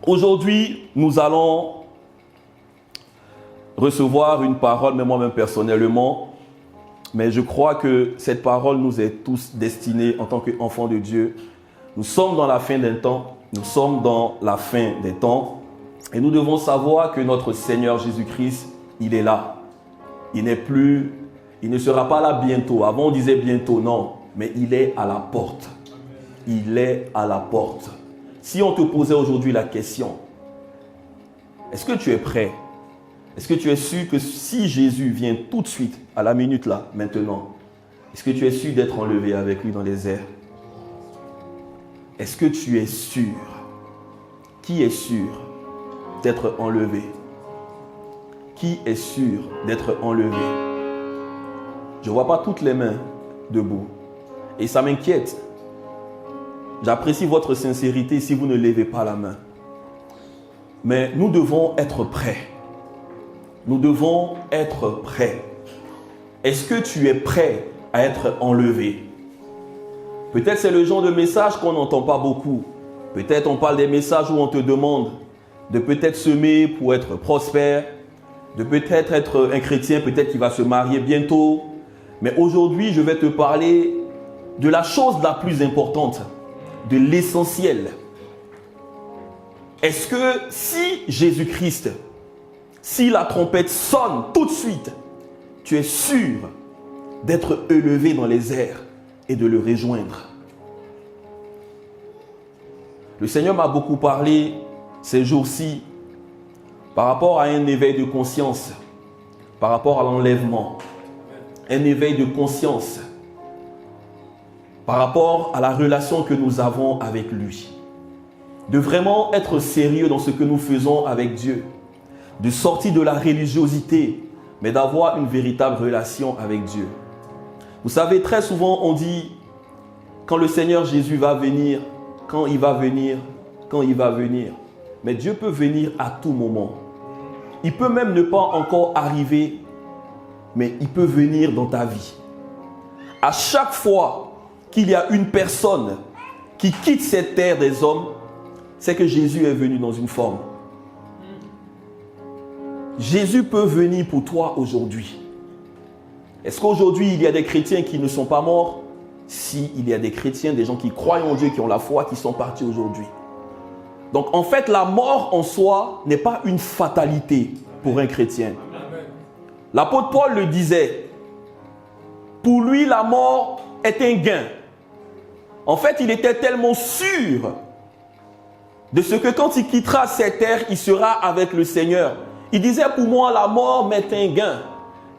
Aujourd'hui, nous allons recevoir une parole, mais moi-même personnellement, mais je crois que cette parole nous est tous destinée en tant qu'enfants de Dieu. Nous sommes dans la fin d'un temps, nous sommes dans la fin des temps, et nous devons savoir que notre Seigneur Jésus-Christ, il est là. Il ne sera pas là bientôt. Avant on disait bientôt, non, mais il est à la porte. Il est à la porte. Si on te posait aujourd'hui la question, est-ce que tu es prêt? Est-ce que tu es sûr que si Jésus vient tout de suite, à la minute là, maintenant, est-ce que tu es sûr d'être enlevé avec lui dans les airs? Est-ce que tu es sûr? Qui est sûr d'être enlevé? Qui est sûr d'être enlevé? Je ne vois pas toutes les mains debout. Et ça m'inquiète. J'apprécie votre sincérité si vous ne levez pas la main. Mais nous devons être prêts. Nous devons être prêts. Est-ce que tu es prêt à être enlevé? Peut-être c'est le genre de message qu'on n'entend pas beaucoup. Peut-être on parle des messages où on te demande de peut-être semer pour être prospère, de peut-être être un chrétien, peut-être qu'il va se marier bientôt. Mais aujourd'hui, je vais te parler de la chose la plus importante, de l'essentiel. Est-ce que si Jésus-Christ, si la trompette sonne tout de suite, tu es sûr d'être élevé dans les airs et de le rejoindre? Le Seigneur m'a beaucoup parlé ces jours-ci par rapport à un éveil de conscience, par rapport à l'enlèvement, un éveil de conscience, par rapport à la relation que nous avons avec lui. De vraiment être sérieux dans ce que nous faisons avec Dieu, de sortir de la religiosité, mais d'avoir une véritable relation avec Dieu. Vous savez, très souvent on dit, quand le Seigneur Jésus va venir, quand il va venir, quand il va venir. Mais Dieu peut venir à tout moment. Il peut même ne pas encore arriver, mais il peut venir dans ta vie. À chaque fois qu'il y a une personne qui quitte cette terre des hommes, c'est que Jésus est venu dans une forme. Jésus peut venir pour toi aujourd'hui. Est-ce qu'aujourd'hui il y a des chrétiens qui ne sont pas morts? Si, il y a des chrétiens, des gens qui croient en Dieu, qui ont la foi, qui sont partis aujourd'hui. Donc en fait, la mort en soi n'est pas une fatalité pour un chrétien. L'apôtre Paul le disait. Pour lui, la mort est un gain. En fait, il était tellement sûr de ce que quand il quittera cette terre, il sera avec le Seigneur. Il disait, pour moi, la mort m'est un gain.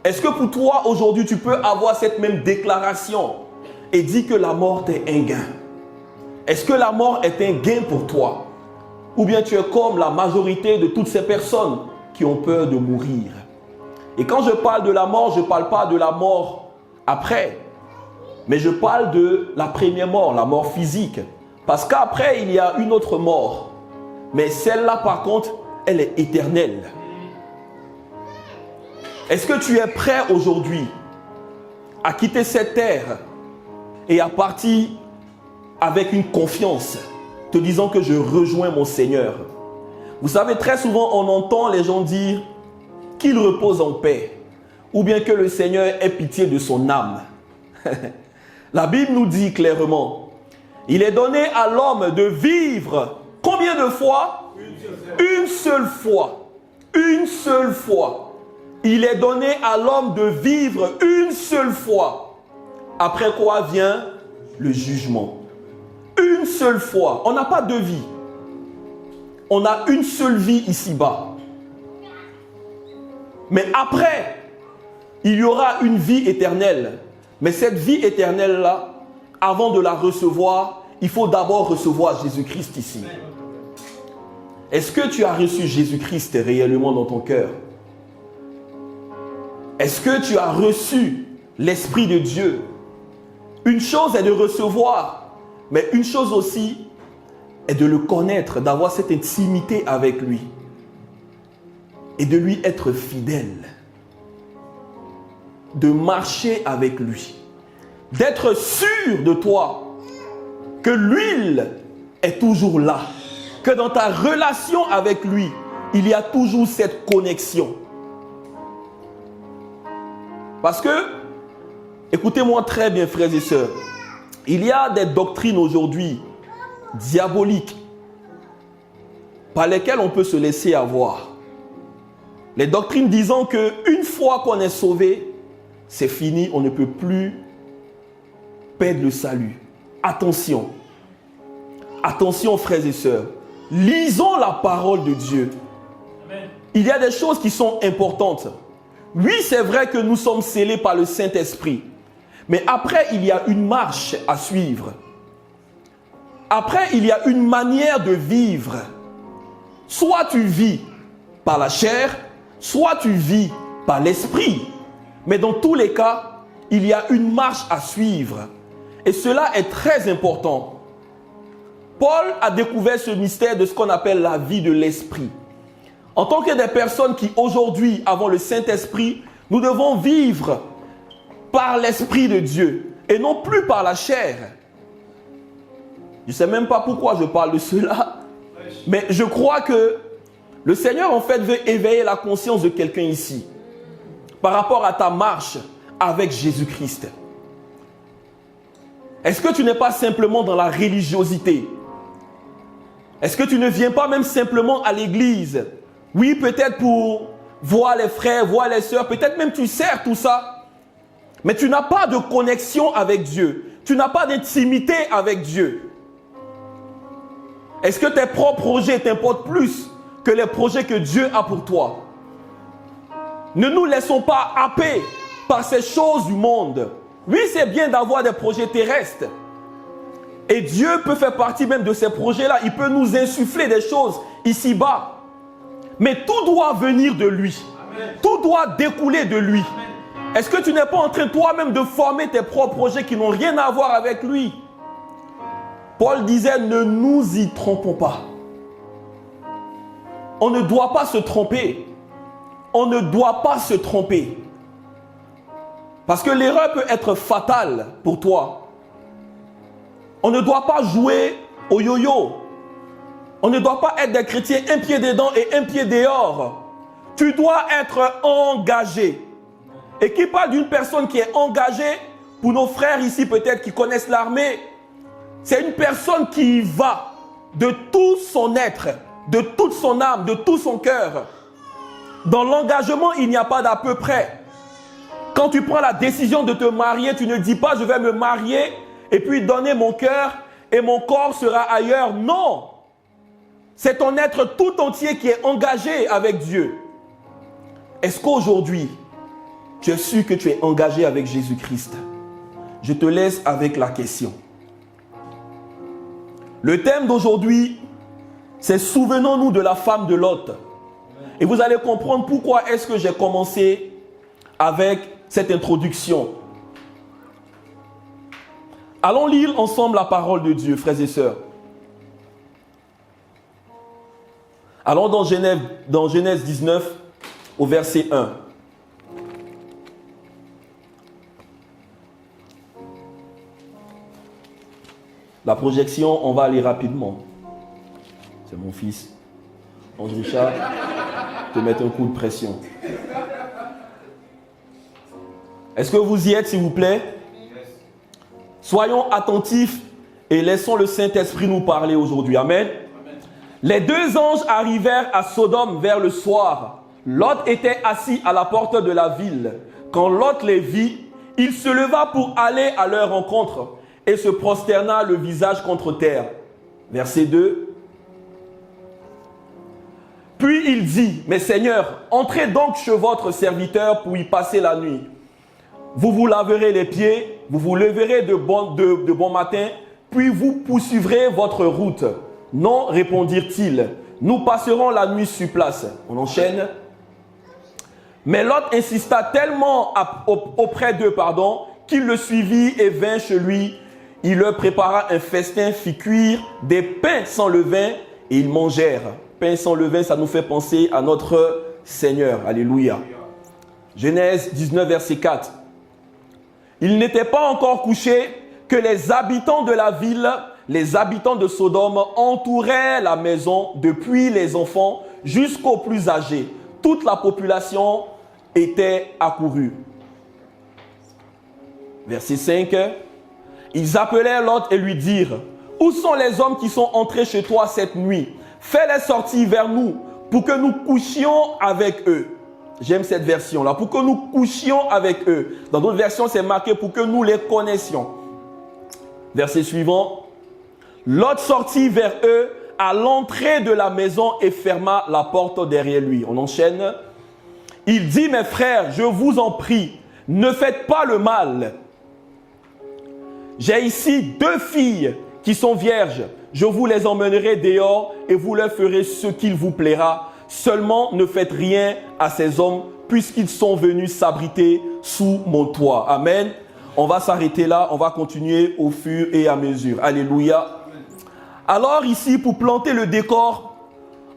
Est-ce que pour toi, aujourd'hui, tu peux avoir cette même déclaration et dire que la mort est un gain? Est-ce que la mort est un gain pour toi? Ou bien tu es comme la majorité de toutes ces personnes qui ont peur de mourir? Et quand je parle de la mort, je ne parle pas de la mort après. Mais je parle de la première mort, la mort physique. Parce qu'après, il y a une autre mort. Mais celle-là, par contre, elle est éternelle. Est-ce que tu es prêt aujourd'hui à quitter cette terre et à partir avec une confiance, te disant que je rejoins mon Seigneur? Vous savez, très souvent, on entend les gens dire qu'il repose en paix, ou bien que le Seigneur ait pitié de son âme. La Bible nous dit clairement, il est donné à l'homme de vivre combien de fois? Une seule fois. Une seule fois. Il est donné à l'homme de vivre une seule fois. Après quoi vient le jugement. Une seule fois. On n'a pas deux vies. On a une seule vie ici-bas. Mais après, il y aura une vie éternelle. Mais cette vie éternelle-là, avant de la recevoir, il faut d'abord recevoir Jésus-Christ ici. Est-ce que tu as reçu Jésus-Christ réellement dans ton cœur? Est-ce que tu as reçu l'Esprit de Dieu? Une chose est de recevoir, mais une chose aussi est de le connaître, d'avoir cette intimité avec lui et de lui être fidèle, de marcher avec lui, d'être sûr de toi que l'huile est toujours là, que dans ta relation avec lui, il y a toujours cette connexion. Parce que, écoutez-moi très bien, frères et sœurs, il y a des doctrines aujourd'hui diaboliques par lesquelles on peut se laisser avoir. Les doctrines disant qu'une fois qu'on est sauvé, c'est fini, on ne peut plus perdre le salut. Attention. Attention, frères et sœurs. Lisons la parole de Dieu. Amen. Il y a des choses qui sont importantes. Oui, c'est vrai que nous sommes scellés par le Saint-Esprit. Mais après, il y a une marche à suivre. Après, il y a une manière de vivre. Soit tu vis par la chair, soit tu vis par l'esprit. Mais dans tous les cas, il y a une marche à suivre. Et cela est très important. Paul a découvert ce mystère de ce qu'on appelle la vie de l'esprit. En tant que des personnes qui aujourd'hui avons le Saint-Esprit, nous devons vivre par l'Esprit de Dieu et non plus par la chair. Je ne sais même pas pourquoi je parle de cela, mais je crois que le Seigneur en fait veut éveiller la conscience de quelqu'un ici par rapport à ta marche avec Jésus-Christ. Est-ce que tu n'es pas simplement dans la religiosité? Est-ce que tu ne viens pas même simplement à l'église? Oui, peut-être pour voir les frères, voir les sœurs, peut-être même tu sers tout ça, mais tu n'as pas de connexion avec Dieu. Tu n'as pas d'intimité avec Dieu. Est-ce que tes propres projets t'importent plus que les projets que Dieu a pour toi? Ne nous laissons pas happer par ces choses du monde. Oui, c'est bien d'avoir des projets terrestres. Et Dieu peut faire partie même de ces projets-là. Il peut nous insuffler des choses ici-bas. Mais tout doit venir de lui. Amen. Tout doit découler de lui. Amen. Est-ce que tu n'es pas en train toi-même de former tes propres projets qui n'ont rien à voir avec lui? Paul disait, ne nous y trompons pas. On ne doit pas se tromper. On ne doit pas se tromper. Parce que l'erreur peut être fatale pour toi. On ne doit pas jouer au yo-yo. On ne doit pas être des chrétiens un pied dedans et un pied dehors. Tu dois être engagé. Et qui parle d'une personne qui est engagée, pour nos frères ici peut-être qui connaissent l'armée, c'est une personne qui y va de tout son être, de toute son âme, de tout son cœur. Dans l'engagement, il n'y a pas d'à peu près. Quand tu prends la décision de te marier, tu ne dis pas je vais me marier et puis donner mon cœur et mon corps sera ailleurs. Non! C'est ton être tout entier qui est engagé avec Dieu. Est-ce qu'aujourd'hui, tu as su que tu es engagé avec Jésus-Christ? Je te laisse avec la question. Le thème d'aujourd'hui, c'est souvenons-nous de la femme de Lot. Et vous allez comprendre pourquoi est-ce que j'ai commencé avec cette introduction. Allons lire ensemble la parole de Dieu, frères et sœurs. Allons dans Genèse 19, au verset 1. La projection, on va aller rapidement. C'est mon fils. Ange Richard, te mettre un coup de pression. Est-ce que vous y êtes, s'il vous plaît? Soyons attentifs et laissons le Saint-Esprit nous parler aujourd'hui. Amen. Les deux anges arrivèrent à Sodome vers le soir. Lot était assis à la porte de la ville. Quand Lot les vit, il se leva pour aller à leur rencontre et se prosterna le visage contre terre. Verset 2. Puis il dit, « Mais Seigneur, entrez donc chez votre serviteur pour y passer la nuit. Vous vous laverez les pieds, vous vous leverez de bon matin, puis vous poursuivrez votre route. » Non, répondirent-ils, nous passerons la nuit sur place. On enchaîne. Mais Lot insista tellement auprès d'eux, qu'il le suivit et vint chez lui. Il leur prépara un festin, fit cuire des pains sans levain et ils mangèrent. Pain sans levain, ça nous fait penser à notre Seigneur. Alléluia. Genèse 19, verset 4. Il n'était pas encore couché que les habitants de la ville les habitants de Sodome entouraient la maison depuis les enfants jusqu'aux plus âgés. Toute la population était accourue. Verset 5. Ils appelèrent Lot et lui dirent: où sont les hommes qui sont entrés chez toi cette nuit? Fais-les sortir vers nous pour que nous couchions avec eux. J'aime cette version-là. Pour que nous couchions avec eux. Dans d'autres versions, c'est marqué pour que nous les connaissions. Verset suivant. Lot sortit vers eux à l'entrée de la maison et ferma la porte derrière lui. On enchaîne. Il dit: mes frères, je vous en prie, ne faites pas le mal. J'ai ici 2 filles qui sont vierges. Je vous les emmènerai dehors et vous leur ferez ce qu'il vous plaira. Seulement, ne faites rien à ces hommes puisqu'ils sont venus s'abriter sous mon toit. Amen. On va s'arrêter là. On va continuer au fur et à mesure. Alléluia. Alors ici, pour planter le décor,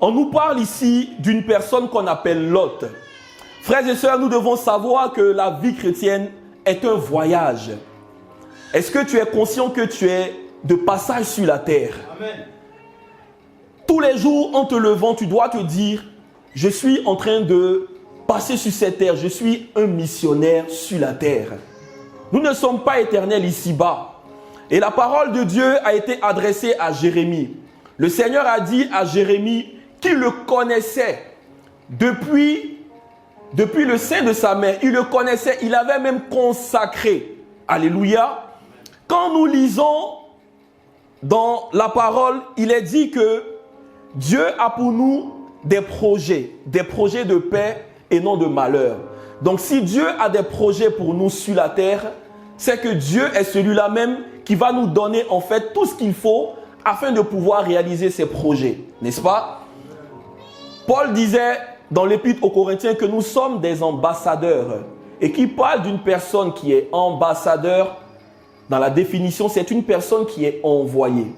on nous parle ici d'une personne qu'on appelle Lot. Frères et sœurs, nous devons savoir que la vie chrétienne est un voyage. Est-ce que tu es conscient que tu es de passage sur la terre? Amen. Tous les jours, en te levant, tu dois te dire: je suis en train de passer sur cette terre. Je suis un missionnaire sur la terre. Nous ne sommes pas éternels ici-bas. Et la parole de Dieu a été adressée à Jérémie. Le Seigneur a dit à Jérémie qu'il le connaissait depuis le sein de sa mère. Il le connaissait, il avait même consacré. Alléluia. Quand nous lisons dans la parole, il est dit que Dieu a pour nous des projets de paix et non de malheur. Donc si Dieu a des projets pour nous sur la terre, c'est que Dieu est celui-là même qui va nous donner en fait tout ce qu'il faut afin de pouvoir réaliser ses projets. N'est-ce pas? Paul disait dans l'épître aux Corinthiens que nous sommes des ambassadeurs. Et qui parle d'une personne qui est ambassadeur, dans la définition, c'est une personne qui est envoyée.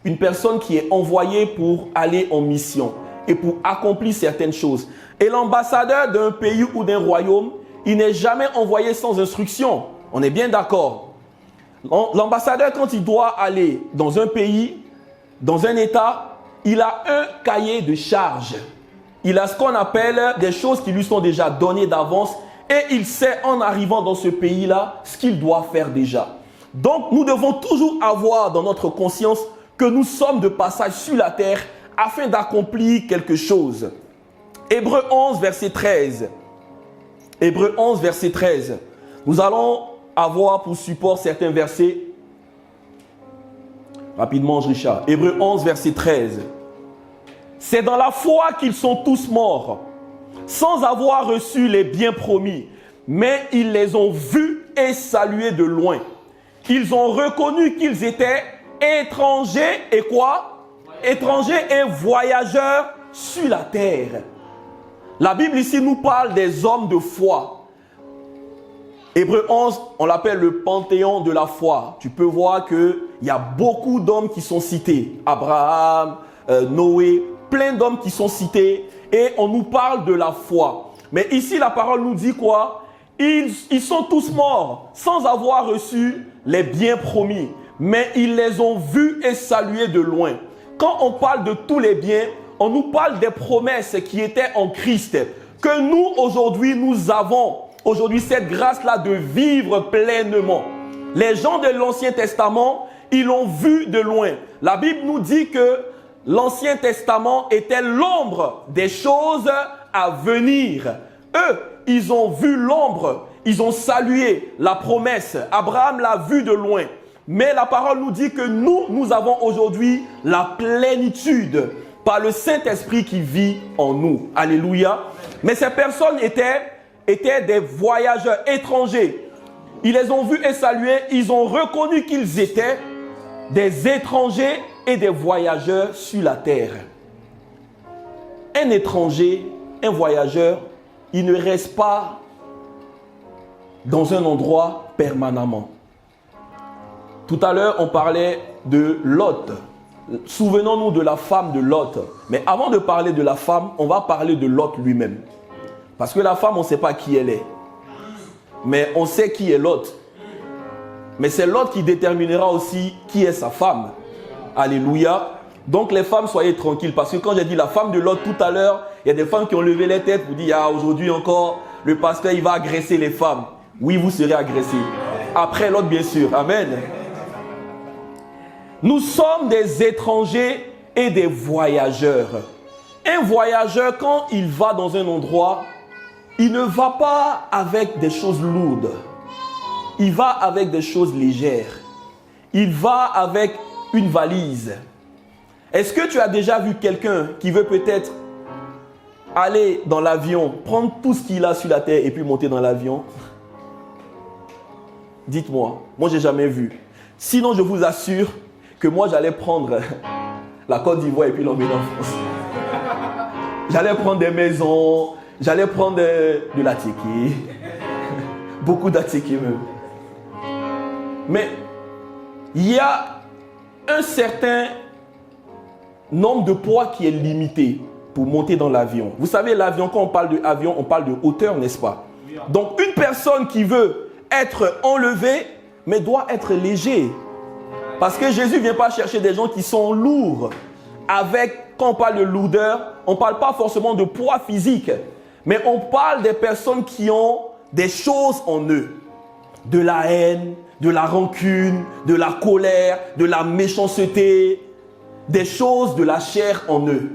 Une personne qui est envoyée pour aller en mission et pour accomplir certaines choses. Et l'ambassadeur d'un pays ou d'un royaume, il n'est jamais envoyé sans instruction. On est bien d'accord. L'ambassadeur, quand il doit aller dans un pays, dans un État, il a un cahier de charges. Il a ce qu'on appelle des choses qui lui sont déjà données d'avance et il sait en arrivant dans ce pays-là ce qu'il doit faire déjà. Donc, nous devons toujours avoir dans notre conscience que nous sommes de passage sur la terre afin d'accomplir quelque chose. Hébreux 11, verset 13. Hébreux 11, verset 13. Nous allons avoir pour support certains versets. Rapidement, Richard. Hébreux 11, verset 13. C'est dans la foi qu'ils sont tous morts, sans avoir reçu les biens promis, mais ils les ont vus et salués de loin. Ils ont reconnu qu'ils étaient étrangers et quoi? Étrangers et voyageurs sur la terre. La Bible ici nous parle des hommes de foi. Hébreux 11, on l'appelle le panthéon de la foi. Tu peux voir qu'il y a beaucoup d'hommes qui sont cités. Abraham, Noé, plein d'hommes qui sont cités. Et on nous parle de la foi. Mais ici, la parole nous dit quoi? Ils sont tous morts sans avoir reçu les biens promis. Mais ils les ont vus et salués de loin. Quand on parle de tous les biens, on nous parle des promesses qui étaient en Christ. Que nous, aujourd'hui, nous avons aujourd'hui cette grâce-là de vivre pleinement. Les gens de l'Ancien Testament, ils l'ont vu de loin. La Bible nous dit que l'Ancien Testament était l'ombre des choses à venir. Eux, ils ont vu l'ombre, ils ont salué la promesse. Abraham l'a vu de loin. Mais la parole nous dit que nous avons aujourd'hui la plénitude par le Saint-Esprit qui vit en nous. Alléluia. Mais ces personnes étaient des voyageurs étrangers. Ils les ont vus et salués. Ils ont reconnu qu'ils étaient des étrangers et des voyageurs sur la terre. Un étranger, un voyageur, il ne reste pas dans un endroit permanemment. Tout à l'heure, on parlait de Lot. Souvenons-nous de la femme de Lot. Mais avant de parler de la femme, on va parler de Lot lui-même. Parce que la femme, on ne sait pas qui elle est. Mais on sait qui est Lot. Mais c'est Lot qui déterminera aussi qui est sa femme. Alléluia. Donc les femmes, soyez tranquilles. Parce que quand j'ai dit la femme de Lot tout à l'heure, il y a des femmes qui ont levé les têtes pour dire, ah, aujourd'hui encore, le pasteur, il va agresser les femmes. Oui, vous serez agressés. Après Lot, bien sûr. Amen. Nous sommes des étrangers et des voyageurs. Un voyageur, quand il va dans un endroit, il ne va pas avec des choses lourdes. Il va avec des choses légères. Il va avec une valise. Est-ce que tu as déjà vu quelqu'un qui veut peut-être aller dans l'avion, prendre tout ce qu'il a sur la terre et puis monter dans l'avion? Dites-moi. Moi, je n'ai jamais vu. Sinon, je vous assure que moi, j'allais prendre la Côte d'Ivoire et puis l'emmener en France. J'allais prendre des maisons, j'allais prendre de l'attiqué, beaucoup d'attiqué même. Mais il y a un certain nombre de poids qui est limité pour monter dans l'avion. Vous savez, l'avion, quand on parle d'avion, on parle de hauteur, n'est-ce pas? Donc, une personne qui veut être enlevée, mais doit être léger. Parce que Jésus ne vient pas chercher des gens qui sont lourds. Quand on parle de lourdeur, on ne parle pas forcément de poids physique, mais on parle des personnes qui ont des choses en eux. De la haine, de la rancune, de la colère, de la méchanceté, des choses de la chair en eux.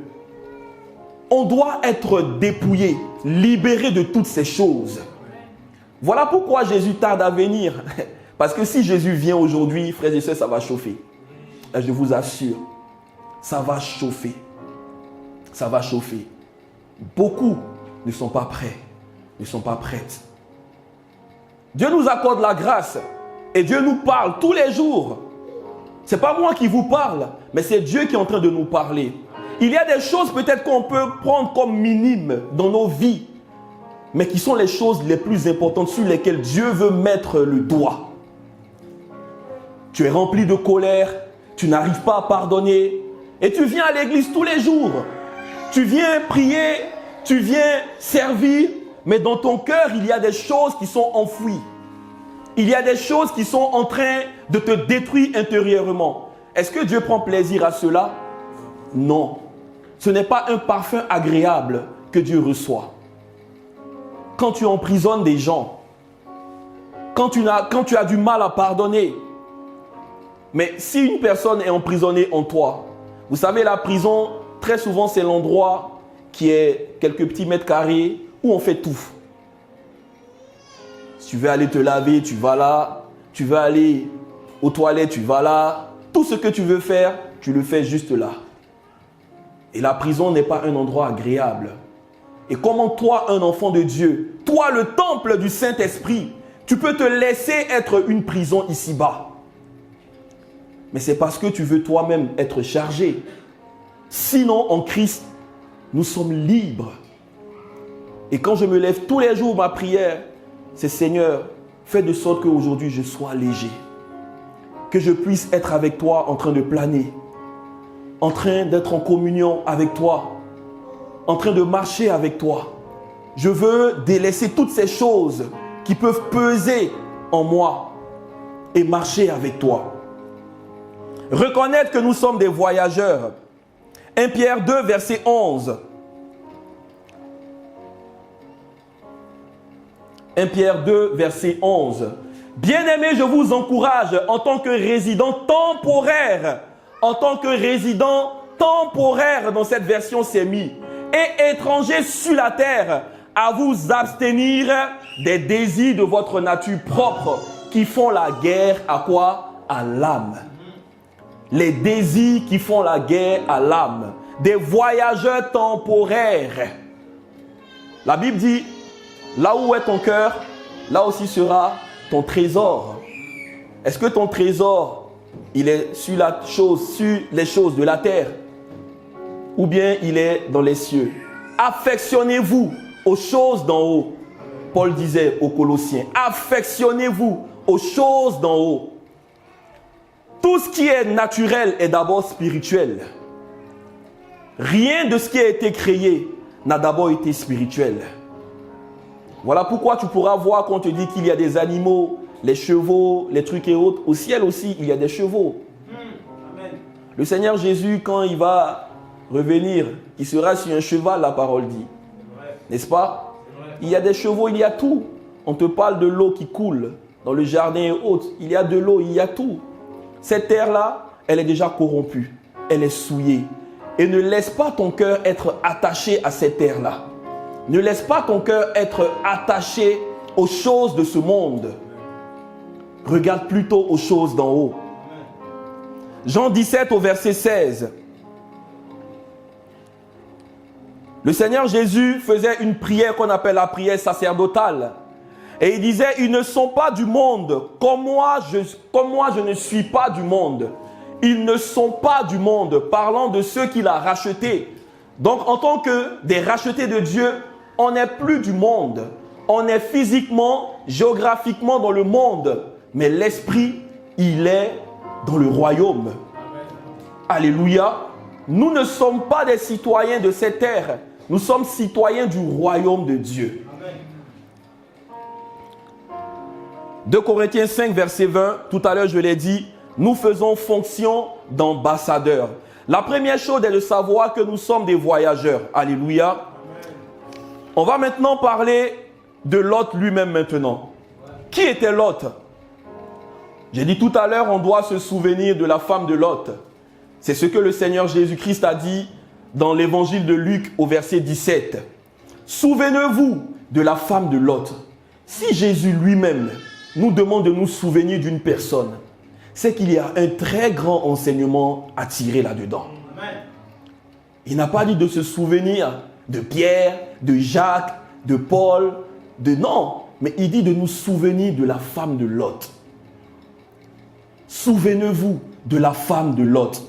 On doit être dépouillé, libéré de toutes ces choses. Voilà pourquoi Jésus tarde à venir. Parce que si Jésus vient aujourd'hui, frères et sœurs, ça va chauffer. Et je vous assure, ça va chauffer. Ça va chauffer. Beaucoup ne sont pas prêts, ne sont pas prêtes. Dieu nous accorde la grâce et Dieu nous parle tous les jours. Ce n'est pas moi qui vous parle, mais c'est Dieu qui est en train de nous parler. Il y a des choses peut-être qu'on peut prendre comme minimes dans nos vies, mais qui sont les choses les plus importantes sur lesquelles Dieu veut mettre le doigt. Tu es rempli de colère, tu n'arrives pas à pardonner, et tu viens à l'église tous les jours. Tu viens prier, tu viens servir, mais dans ton cœur, il y a des choses qui sont enfouies. Il y a des choses qui sont en train de te détruire intérieurement. Est-ce que Dieu prend plaisir à cela? Non. Ce n'est pas un parfum agréable que Dieu reçoit. Quand tu emprisonnes des gens, quand tu as du mal à pardonner, mais si une personne est emprisonnée en toi, vous savez, la prison, très souvent, c'est l'endroit qui est quelques petits mètres carrés où on fait tout. Si tu veux aller te laver, tu vas là. Tu veux aller aux toilettes, tu vas là. Tout ce que tu veux faire, tu le fais juste là. Et la prison n'est pas un endroit agréable. Et comment toi, un enfant de Dieu, toi, le temple du Saint-Esprit, tu peux te laisser être une prison ici-bas? Mais c'est parce que tu veux toi-même être chargé. Sinon, en Christ, nous sommes libres. Et quand je me lève tous les jours, ma prière, c'est Seigneur, fais de sorte qu'aujourd'hui je sois léger. Que je puisse être avec toi en train de planer. En train d'être en communion avec toi. En train de marcher avec toi. Je veux délaisser toutes ces choses qui peuvent peser en moi et marcher avec toi. Reconnaître que nous sommes des voyageurs. 1 Pierre 2, verset 11. 1 Pierre 2, verset 11. Bien-aimés, je vous encourage en tant que résident temporaire. En tant que résident temporaire, dans cette version c'est mis. Et étranger sur la terre, à vous abstenir des désirs de votre nature propre qui font la guerre à quoi? À l'âme. Les désirs qui font la guerre à l'âme. Des voyageurs temporaires. La Bible dit, là où est ton cœur, là aussi sera ton trésor. Est-ce que ton trésor, il est sur les choses de la terre? Ou bien il est dans les cieux? Affectionnez-vous aux choses d'en haut. Paul disait aux Colossiens, affectionnez-vous aux choses d'en haut. Tout ce qui est naturel est d'abord spirituel. Rien de ce qui a été créé n'a d'abord été spirituel. Voilà pourquoi tu pourras voir quand on te dit qu'il y a des animaux, les chevaux, les trucs et autres. Au ciel aussi, il y a des chevaux. Amen. Le Seigneur Jésus, quand il va revenir, il sera sur un cheval, la parole dit. N'est-ce pas? Il y a des chevaux, il y a tout. On te parle de l'eau qui coule dans le jardin et autres. Il y a de l'eau, il y a tout. Cette terre-là, elle est déjà corrompue. Elle est souillée. Et ne laisse pas ton cœur être attaché à cette terre-là. Ne laisse pas ton cœur être attaché aux choses de ce monde. Regarde plutôt aux choses d'en haut. Jean 17 au verset 16. Le Seigneur Jésus faisait une prière qu'on appelle la prière sacerdotale. Et il disait, ils ne sont pas du monde, comme moi je ne suis pas du monde. Ils ne sont pas du monde, parlant de ceux qu'il a rachetés. Donc en tant que des rachetés de Dieu, on n'est plus du monde. On est physiquement, géographiquement dans le monde. Mais l'esprit, il est dans le royaume. Alléluia. Nous ne sommes pas des citoyens de cette terre. Nous sommes citoyens du royaume de Dieu. 2 Corinthiens 5, verset 20, tout à l'heure je l'ai dit, nous faisons fonction d'ambassadeurs. La première chose est de savoir que nous sommes des voyageurs. Alléluia. On va maintenant parler de Lot lui-même maintenant. Qui était Lot? J'ai dit tout à l'heure, on doit se souvenir de la femme de Lot. C'est ce que le Seigneur Jésus-Christ a dit dans l'évangile de Luc au verset 17. Souvenez-vous de la femme de Lot. Si Jésus lui-même nous demande de nous souvenir d'une personne, c'est qu'il y a un très grand enseignement à tirer là-dedans. Il n'a pas dit de se souvenir de Pierre, de Jacques, de Paul, non, mais il dit de nous souvenir de la femme de Lot. Souvenez-vous de la femme de Lot.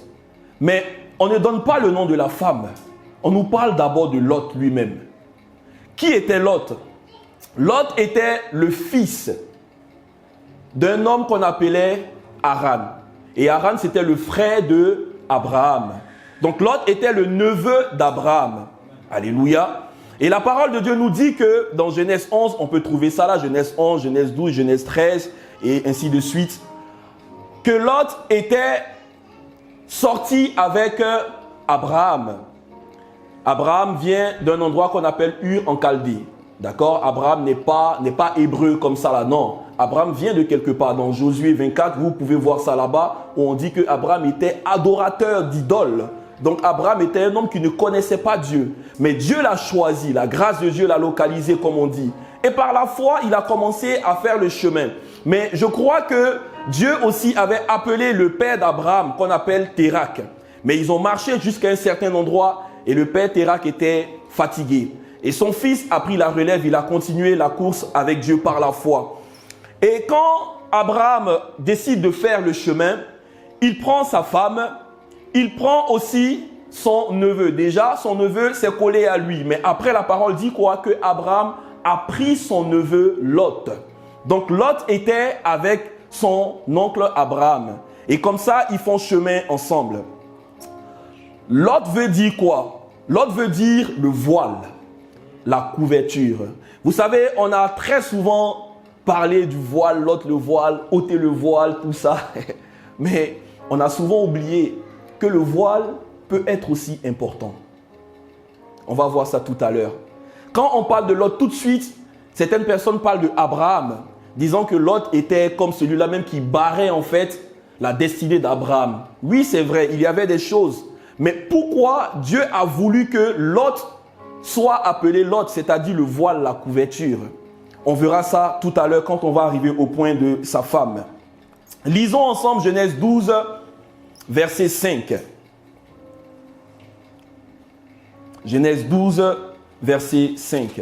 Mais on ne donne pas le nom de la femme. On nous parle d'abord de Lot lui-même. Qui était Lot? Lot était le fils d'un homme qu'on appelait Haran. Et Haran, c'était le frère de Abraham. Donc Lot était le neveu d'Abraham. Alléluia. Et la parole de Dieu nous dit que dans Genèse 11, on peut trouver ça là, Genèse 11, Genèse 12, Genèse 13, et ainsi de suite, que Lot était sorti avec Abraham. Abraham vient d'un endroit qu'on appelle Ur en Chaldée. D'accord? Abraham n'est pas hébreu comme ça là, non. Abraham vient de quelque part. Dans Josué 24, vous pouvez voir ça là-bas, où on dit que Abraham était adorateur d'idoles. Donc Abraham était un homme qui ne connaissait pas Dieu. Mais Dieu l'a choisi, la grâce de Dieu l'a localisé comme on dit. Et par la foi, il a commencé à faire le chemin. Mais je crois que Dieu aussi avait appelé le père d'Abraham, qu'on appelle Térak. Mais ils ont marché jusqu'à un certain endroit et le père Térak était fatigué. Et son fils a pris la relève, il a continué la course avec Dieu par la foi. Et quand Abraham décide de faire le chemin, il prend sa femme, il prend aussi son neveu. Déjà, son neveu s'est collé à lui. Mais après, la parole dit quoi? Que Abraham a pris son neveu Lot. Donc Lot était avec son oncle Abraham. Et comme ça, ils font chemin ensemble. Lot veut dire quoi? Lot veut dire le voile, la couverture. Vous savez, on a très souvent parlé du voile, Lot le voile, ôter le voile, tout ça. Mais on a souvent oublié que le voile peut être aussi important. On va voir ça tout à l'heure. Quand on parle de Lot tout de suite, certaines personnes parlent de Abraham, disant que Lot était comme celui-là même qui barrait en fait la destinée d'Abraham. Oui, c'est vrai, il y avait des choses. Mais pourquoi Dieu a voulu que Lot soit appelé Lot, c'est-à-dire le voile, la couverture? On verra ça tout à l'heure quand on va arriver au point de sa femme. Lisons ensemble Genèse 12, verset 5. Genèse 12, verset 5.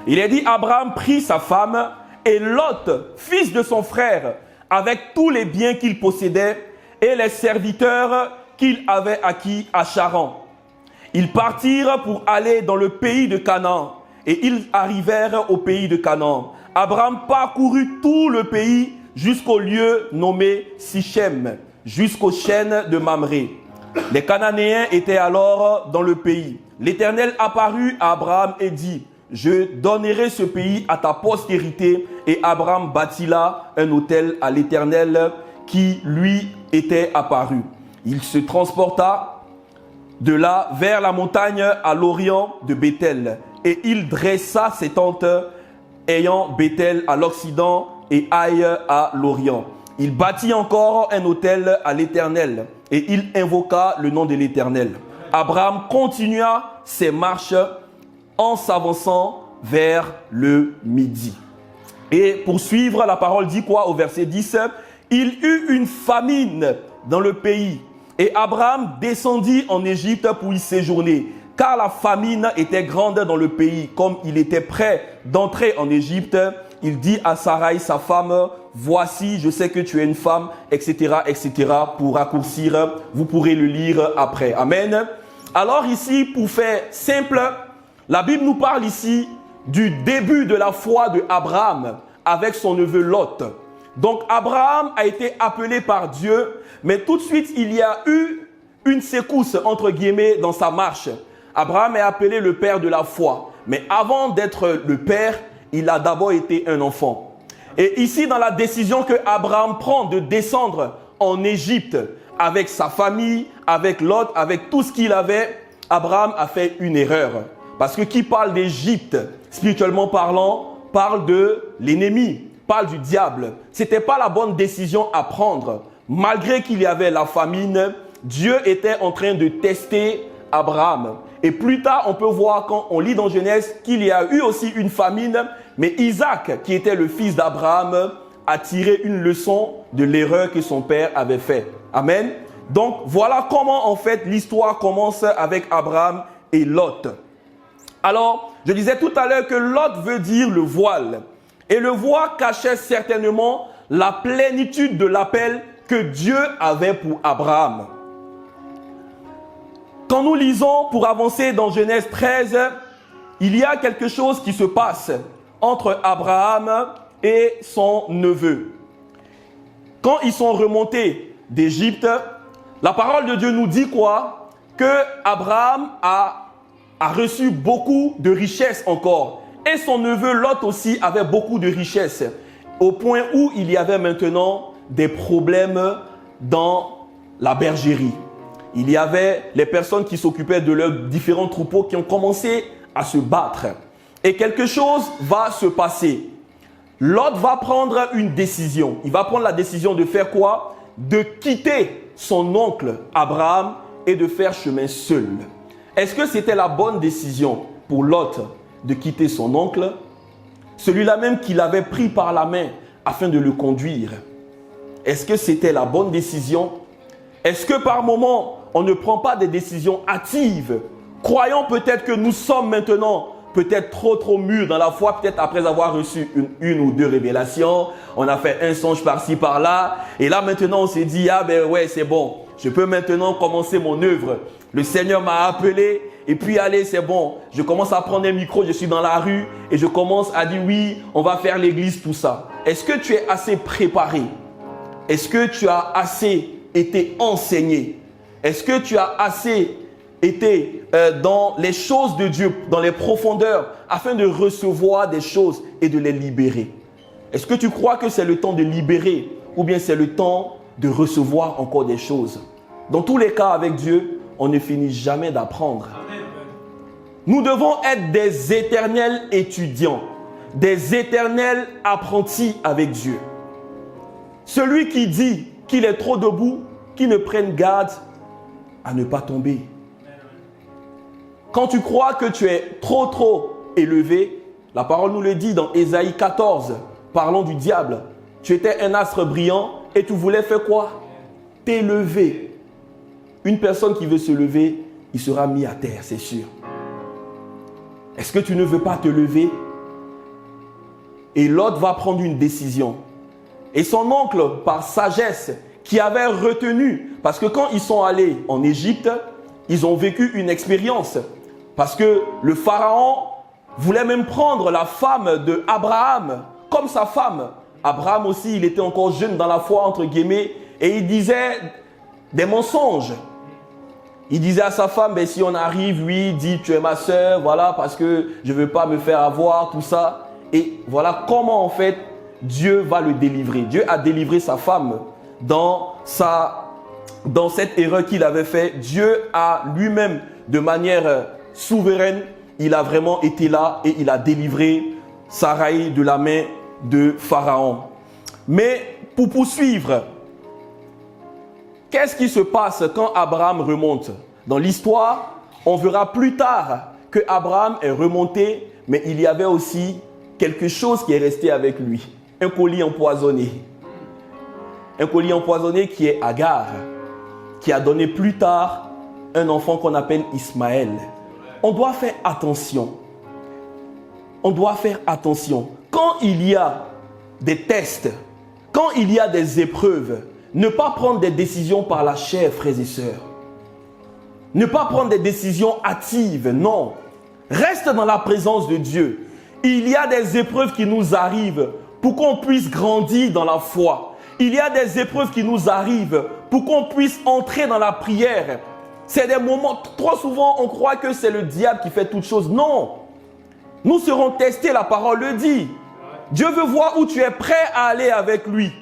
Il est dit, Abraham prit sa femme et Lot, fils de son frère, avec tous les biens qu'il possédait et les serviteurs qu'il avait acquis à Charan. Ils partirent pour aller dans le pays de Canaan et ils arrivèrent au pays de Canaan. Abraham parcourut tout le pays jusqu'au lieu nommé Sichem, jusqu'aux chênes de Mamré. Les Cananéens étaient alors dans le pays. L'Éternel apparut à Abraham et dit, « je donnerai ce pays à ta postérité. Et Abraham bâtit là un autel à l'Éternel qui lui était apparu. Il se transporta de là vers la montagne à l'orient de Béthel. Et il dressa ses tentes, ayant Béthel à l'occident et Aï à l'orient. Il bâtit encore un autel à l'Éternel et il invoqua le nom de l'Éternel. Abraham continua ses marches en s'avançant vers le midi. Et pour suivre, la parole dit quoi au verset 10 ? Il eut une famine dans le pays et Abraham descendit en Égypte pour y séjourner, car la famine était grande dans le pays. Comme il était prêt d'entrer en Égypte, il dit à Sarai, sa femme, voici, je sais que tu es une femme, etc., etc. Pour raccourcir, vous pourrez le lire après. Amen. Alors ici, pour faire simple, la Bible nous parle ici du début de la foi de Abraham avec son neveu Lot. Donc Abraham a été appelé par Dieu, mais tout de suite, il y a eu une secousse, entre guillemets, dans sa marche. Abraham est appelé le père de la foi. Mais avant d'être le père, il a d'abord été un enfant. Et ici, dans la décision que Abraham prend de descendre en Égypte avec sa famille, avec Lot, avec tout ce qu'il avait, Abraham a fait une erreur. Parce que qui parle d'Égypte, spirituellement parlant, parle de l'ennemi, parle du diable. Ce n'était pas la bonne décision à prendre. Malgré qu'il y avait la famine, Dieu était en train de tester Abraham. Et plus tard, on peut voir quand on lit dans Genèse qu'il y a eu aussi une famine, mais Isaac, qui était le fils d'Abraham, a tiré une leçon de l'erreur que son père avait faite. Amen. Donc voilà comment en fait l'histoire commence avec Abraham et Lot. Alors, je disais tout à l'heure que Lot veut dire le voile. Et le voile cachait certainement la plénitude de l'appel que Dieu avait pour Abraham. Quand nous lisons, pour avancer dans Genèse 13, il y a quelque chose qui se passe entre Abraham et son neveu. Quand ils sont remontés d'Égypte, la parole de Dieu nous dit quoi? Que Abraham a reçu beaucoup de richesses encore. Et son neveu Lot aussi avait beaucoup de richesses. Au point où il y avait maintenant des problèmes dans la bergerie. Il y avait les personnes qui s'occupaient de leurs différents troupeaux qui ont commencé à se battre. Et quelque chose va se passer. Lot va prendre une décision. Il va prendre la décision de faire quoi? De quitter son oncle Abraham et de faire chemin seul. Est-ce que c'était la bonne décision pour Lot de quitter son oncle? Celui-là même qu'il avait pris par la main afin de le conduire. Est-ce que c'était la bonne décision? Est-ce que par moment, on ne prend pas des décisions hâtives, croyant peut-être que nous sommes maintenant peut-être trop mûrs dans la foi, peut-être après avoir reçu une ou deux révélations, on a fait un songe par-ci, par-là, et là maintenant on s'est dit, ah ben ouais, c'est bon, je peux maintenant commencer mon œuvre. Le Seigneur m'a appelé, et puis allez, c'est bon, je commence à prendre un micro, je suis dans la rue, et je commence à dire oui, on va faire l'église, tout ça. Est-ce que tu es assez préparé? Est-ce que tu as assez été enseigné? Est-ce que tu as assez été dans les choses de Dieu, dans les profondeurs, afin de recevoir des choses et de les libérer? Est-ce que tu crois que c'est le temps de libérer ou bien c'est le temps de recevoir encore des choses? Dans tous les cas, avec Dieu, on ne finit jamais d'apprendre. Nous devons être des éternels étudiants, des éternels apprentis avec Dieu. Celui qui dit qu'il est trop debout, qu'il ne prenne garde à ne pas tomber. Quand tu crois que tu es trop élevé, la parole nous le dit dans Ésaïe 14, parlons du diable. Tu étais un astre brillant et tu voulais faire quoi? T'élever. Une personne qui veut se lever, il sera mis à terre, c'est sûr. Est-ce que tu ne veux pas te lever? Et Lot va prendre une décision. Et son oncle, par sagesse, qui avait retenu, parce que quand ils sont allés en Égypte, ils ont vécu une expérience. Parce que le pharaon voulait même prendre la femme de Abraham comme sa femme. Abraham aussi, il était encore jeune dans la foi, entre guillemets, et il disait des mensonges. Il disait à sa femme, ben, si on arrive, lui dit, tu es ma sœur, voilà, parce que je ne veux pas me faire avoir, tout ça. Et voilà comment en fait Dieu va le délivrer. Dieu a délivré sa femme dans cette erreur qu'il avait faite. Dieu a lui-même, de manière souveraine, il a vraiment été là et il a délivré Sarai de la main de Pharaon. Mais pour poursuivre, qu'est-ce qui se passe quand Abraham remonte? Dans l'histoire, on verra plus tard que Abraham est remonté, mais il y avait aussi quelque chose qui est resté avec lui. Un colis empoisonné. Un colis empoisonné qui est Agar, qui a donné plus tard un enfant qu'on appelle Ismaël. On doit faire attention. On doit faire attention. Quand il y a des tests, quand il y a des épreuves, ne pas prendre des décisions par la chair, frères et sœurs. Ne pas prendre des décisions hâtives, non. Reste dans la présence de Dieu. Il y a des épreuves qui nous arrivent pour qu'on puisse grandir dans la foi. Il y a des épreuves qui nous arrivent pour qu'on puisse entrer dans la prière. C'est des moments, trop souvent on croit que c'est le diable qui fait toutes choses. Non. Nous serons testés, la parole le dit. Dieu veut voir où tu es prêt à aller avec lui.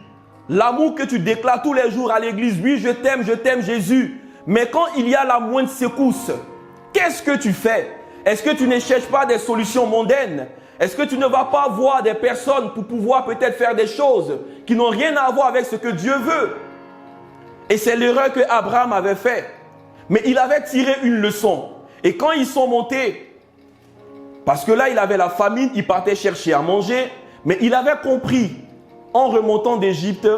L'amour que tu déclares tous les jours à l'église, oui, je t'aime Jésus. Mais quand il y a la moindre secousse, qu'est-ce que tu fais? Est-ce que tu ne cherches pas des solutions mondaines? Est-ce que tu ne vas pas voir des personnes pour pouvoir peut-être faire des choses qui n'ont rien à voir avec ce que Dieu veut? Et c'est l'erreur que Abraham avait fait. Mais il avait tiré une leçon. Et quand ils sont montés, parce que là il avait la famine, il partait chercher à manger, mais il avait compris en remontant d'Égypte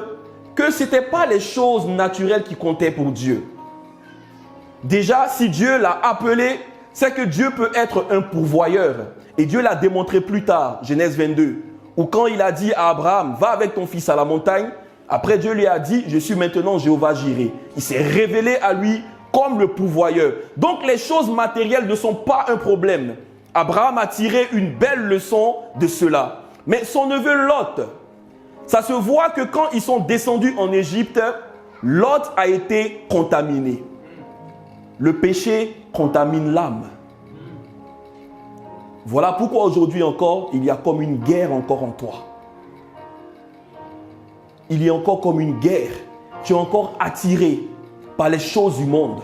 que ce n'était pas les choses naturelles qui comptaient pour Dieu. Déjà, si Dieu l'a appelé, c'est que Dieu peut être un pourvoyeur. Et Dieu l'a démontré plus tard, Genèse 22, où quand il a dit à Abraham, va avec ton fils à la montagne, après Dieu lui a dit, je suis maintenant Jéhovah Jireh. Il s'est révélé à lui comme le pourvoyeur. Donc les choses matérielles ne sont pas un problème. Abraham a tiré une belle leçon de cela. Mais son neveu Lot, ça se voit que quand ils sont descendus en Égypte, Lot a été contaminé. Le péché contamine l'âme. Voilà pourquoi aujourd'hui encore, il y a comme une guerre encore en toi. Il y a encore comme une guerre. Tu es encore attiré par les choses du monde.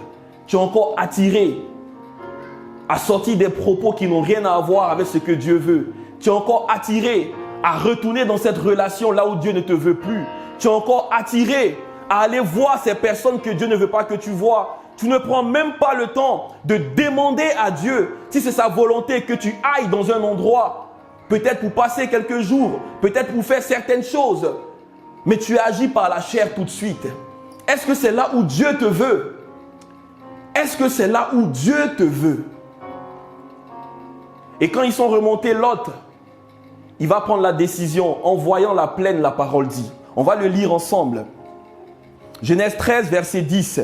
Tu es encore attiré à sortir des propos qui n'ont rien à voir avec ce que Dieu veut. Tu es encore attiré à retourner dans cette relation là où Dieu ne te veut plus. Tu es encore attiré à aller voir ces personnes que Dieu ne veut pas que tu vois. Tu ne prends même pas le temps de demander à Dieu si c'est sa volonté que tu ailles dans un endroit, peut-être pour passer quelques jours, peut-être pour faire certaines choses, mais tu agis par la chair tout de suite. Est-ce que c'est là où Dieu te veut? Est-ce que c'est là où Dieu te veut? Et quand ils sont remontés, Lot, il va prendre la décision en voyant la plaine, la parole dit. On va le lire ensemble. Genèse 13, verset 10.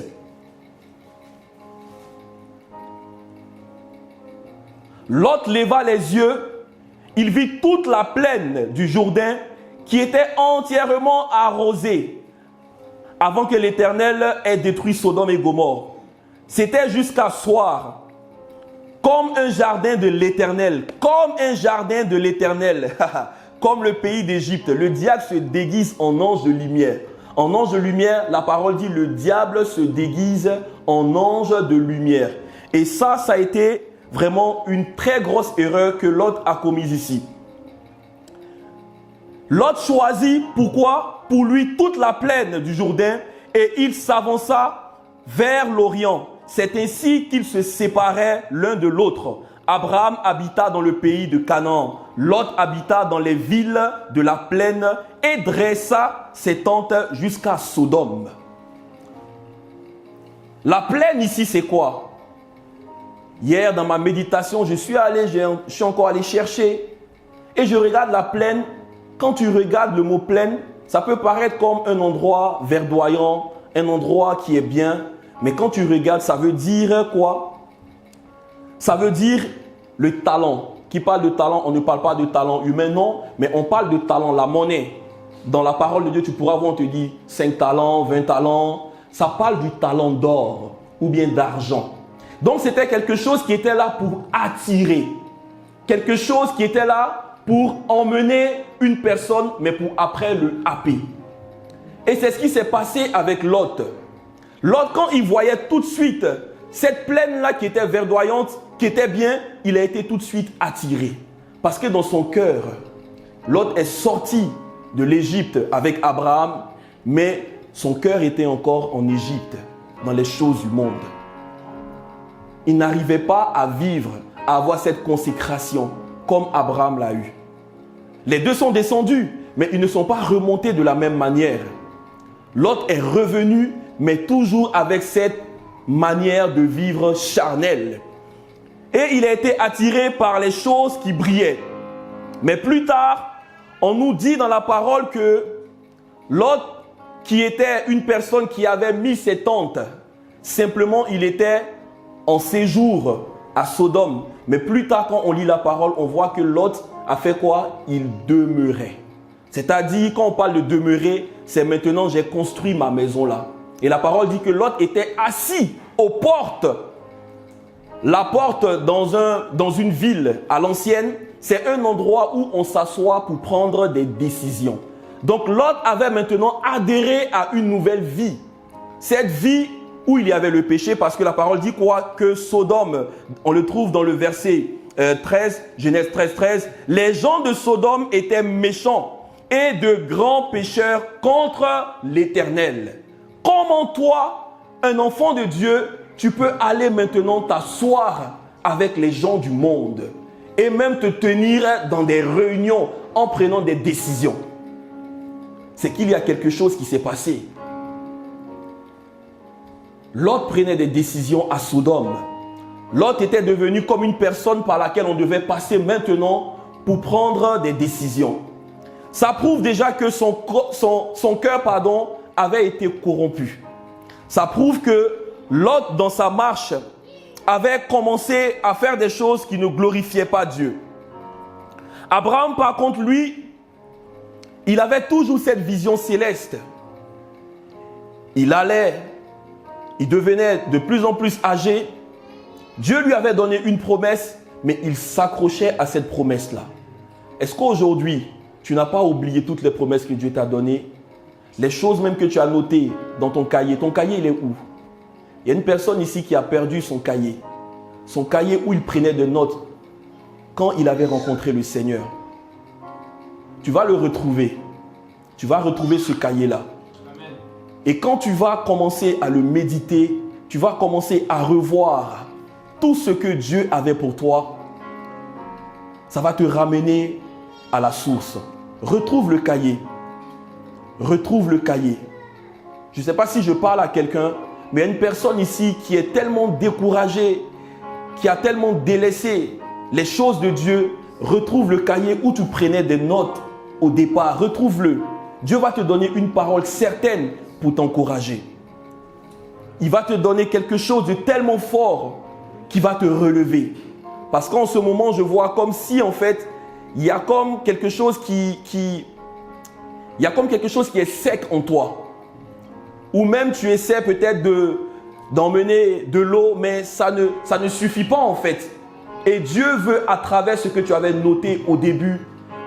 Lot leva les yeux, il vit toute la plaine du Jourdain qui était entièrement arrosée avant que l'Éternel ait détruit Sodome et Gomorrhe. C'était jusqu'à soir, comme un jardin de l'Éternel, comme un jardin de l'Éternel, comme le pays d'Égypte. Le diable se déguise en ange de lumière. En ange de lumière, la parole dit, le diable se déguise en ange de lumière. Et ça a été vraiment une très grosse erreur que Lot a commise ici. Lot choisit, pourquoi? Pour lui toute la plaine du Jourdain et il s'avança vers l'Orient. C'est ainsi qu'ils se séparaient l'un de l'autre. Abraham habita dans le pays de Canaan. Lot habita dans les villes de la plaine et dressa ses tentes jusqu'à Sodome. La plaine ici, c'est quoi? Hier, dans ma méditation, je suis encore allé chercher et je regarde la plaine. Quand tu regardes le mot plaine, ça peut paraître comme un endroit verdoyant, un endroit qui est bien. Mais quand tu regardes, ça veut dire quoi? Ça veut dire le talent. Qui parle de talent, on ne parle pas de talent humain, non, mais on parle de talent, la monnaie. Dans la parole de Dieu, tu pourras voir, on te dit 5 talents, 20 talents. Ça parle du talent d'or. ou bien d'argent. Donc c'était quelque chose qui était là pour attirer. Quelque chose qui était là pour emmener une personne, mais pour après le happer. Et c'est ce qui s'est passé avec Lot. Lot, quand il voyait tout de suite cette plaine-là qui était verdoyante, qui était bien, il a été tout de suite attiré. Parce que dans son cœur, Lot est sorti de l'Égypte avec Abraham, mais son cœur était encore en Égypte, dans les choses du monde. Il n'arrivait pas à vivre, à avoir cette consécration comme Abraham l'a eu. Les deux sont descendus, mais ils ne sont pas remontés de la même manière. Lot est revenu, mais toujours avec cette manière de vivre charnelle. Et il a été attiré par les choses qui brillaient. Mais plus tard, on nous dit dans la parole que Lot, qui était une personne qui avait mis ses tentes, simplement il était en séjour à Sodome. Mais plus tard, quand on lit la parole, on voit que Lot a fait quoi? Il demeurait. C'est-à-dire, quand on parle de demeurer, c'est maintenant j'ai construit ma maison là. Et la parole dit que Lot était assis aux portes. La porte dans une ville à l'ancienne, c'est un endroit où on s'assoit pour prendre des décisions. Donc Lot avait maintenant adhéré à une nouvelle vie. Cette vie où il y avait le péché, parce que la parole dit quoi? Que Sodome, on le trouve dans le verset 13, Genèse 13, 13. Les gens de Sodome étaient méchants et de grands pécheurs contre l'Éternel. Comment toi, un enfant de Dieu, tu peux aller maintenant t'asseoir avec les gens du monde et même te tenir dans des réunions en prenant des décisions? C'est qu'il y a quelque chose qui s'est passé. Lot prenait des décisions à Sodome. Lot était devenu comme une personne par laquelle on devait passer maintenant pour prendre des décisions. Ça prouve déjà que son cœur avait été corrompu. Ça prouve que Lot, dans sa marche, avait commencé à faire des choses qui ne glorifiaient pas Dieu. Abraham, par contre, lui, il avait toujours cette vision céleste. Il devenait de plus en plus âgé. Dieu lui avait donné une promesse, mais il s'accrochait à cette promesse-là. Est-ce qu'aujourd'hui, tu n'as pas oublié toutes les promesses que Dieu t'a données? Les choses même que tu as notées dans ton cahier il est où? Il y a une personne ici qui a perdu son cahier où il prenait des notes quand il avait rencontré le Seigneur. Tu vas le retrouver. Tu vas retrouver ce cahier-là. Et quand tu vas commencer à le méditer, tu vas commencer à revoir tout ce que Dieu avait pour toi. Ça va te ramener à la source. Retrouve le cahier. Retrouve le cahier. Je ne sais pas si je parle à quelqu'un, mais il y a une personne ici qui est tellement découragée, qui a tellement délaissé les choses de Dieu. Retrouve le cahier où tu prenais des notes au départ. Retrouve-le. Dieu va te donner une parole certaine pour t'encourager. Il va te donner quelque chose de tellement fort qui va te relever. Parce qu'en ce moment, je vois comme si en fait, il y a comme quelque chose il y a comme quelque chose qui est sec en toi. Ou même tu essaies peut-être d'emmener de l'eau, mais ça ne suffit pas en fait. Et Dieu veut, à travers ce que tu avais noté au début,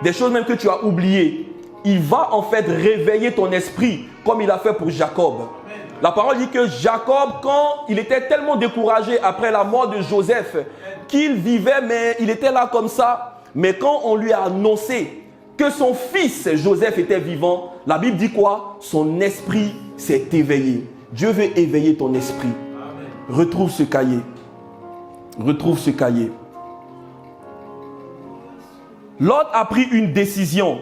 des choses même que tu as oubliées, il va en fait réveiller ton esprit comme il a fait pour Jacob. La parole dit que Jacob, quand il était tellement découragé après la mort de Joseph, qu'il vivait, mais il était là comme ça. Mais quand on lui a annoncé que son fils Joseph était vivant, la Bible dit quoi? Son esprit s'est éveillé. Dieu veut éveiller ton esprit. Retrouve ce cahier. Retrouve ce cahier. Lot a pris une décision.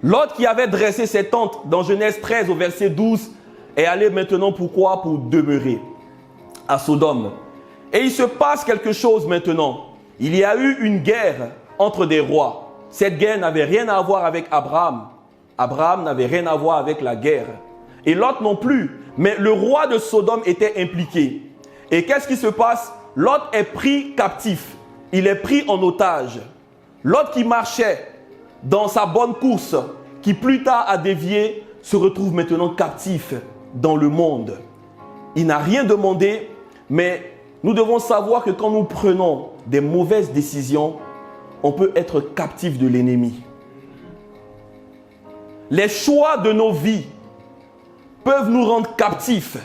Lot qui avait dressé ses tentes dans Genèse 13 au verset 12 est allé maintenant pourquoi? Pour demeurer à Sodome. Et il se passe quelque chose maintenant. Il y a eu une guerre entre des rois. Cette guerre n'avait rien à voir avec Abraham. Abraham n'avait rien à voir avec la guerre. Et Lot non plus. Mais le roi de Sodome était impliqué. Et qu'est-ce qui se passe? Lot est pris captif. Il est pris en otage. Lot qui marchait dans sa bonne course, qui plus tard a dévié, se retrouve maintenant captif dans le monde. Il n'a rien demandé, Mais nous devons savoir que quand nous prenons des mauvaises décisions, on peut être captif de l'ennemi. Les choix de nos vies peuvent nous rendre captifs,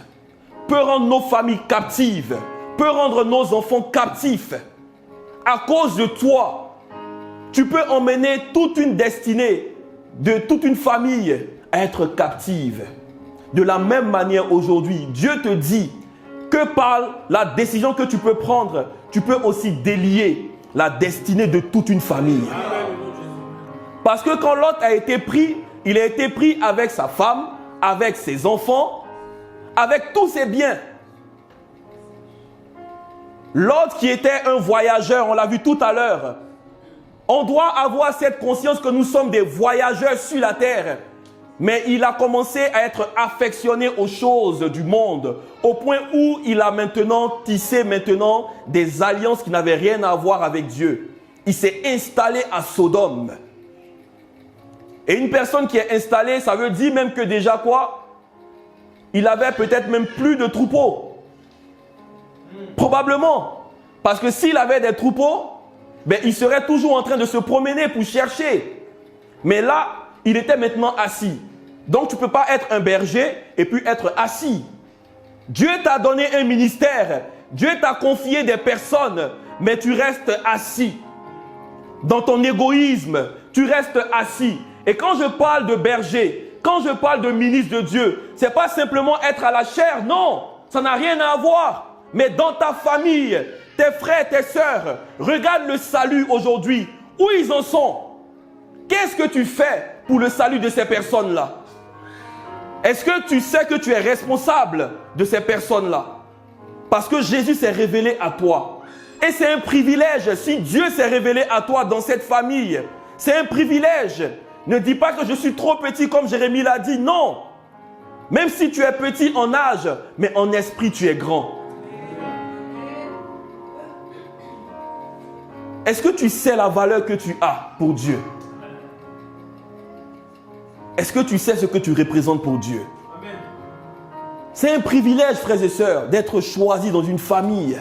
peuvent rendre nos familles captives, peuvent rendre nos enfants captifs. À cause de toi, tu peux emmener toute une destinée de toute une famille à être captive. De la même manière aujourd'hui, Dieu te dit que par la décision que tu peux prendre, tu peux aussi délier la destinée de toute une famille. Parce que quand Lot a été pris, il a été pris avec sa femme, avec ses enfants, avec tous ses biens. Lot qui était un voyageur, on l'a vu tout à l'heure. On doit avoir cette conscience que nous sommes des voyageurs sur la terre. Mais il a commencé à être affectionné aux choses du monde, au point où il a tissé des alliances qui n'avaient rien à voir avec Dieu. Il s'est installé à Sodome. Et une personne qui est installée, ça veut dire même que déjà quoi? Il avait peut-être même plus de troupeaux. Probablement. Parce que s'il avait des troupeaux, ben, il serait toujours en train de se promener pour chercher. Mais là, il était maintenant assis. Donc tu ne peux pas être un berger et puis être assis. Dieu t'a donné un ministère. Dieu t'a confié des personnes, mais tu restes assis. Dans ton égoïsme, tu restes assis. Et quand je parle de berger, quand je parle de ministre de Dieu, ce n'est pas simplement être à la chair, non, ça n'a rien à voir. Mais dans ta famille, tes frères, tes sœurs, regarde le salut aujourd'hui. Où ils en sont? Qu'est-ce que tu fais pour le salut de ces personnes-là? Est-ce que tu sais que tu es responsable de ces personnes-là? Parce que Jésus s'est révélé à toi. Et c'est un privilège. Si Dieu s'est révélé à toi dans cette famille, c'est un privilège. Ne dis pas que je suis trop petit comme Jérémie l'a dit. Non. Même si tu es petit en âge, mais en esprit tu es grand. Est-ce que tu sais la valeur que tu as pour Dieu? Est-ce que tu sais ce que tu représentes pour Dieu? C'est un privilège, frères et sœurs, d'être choisi dans une famille.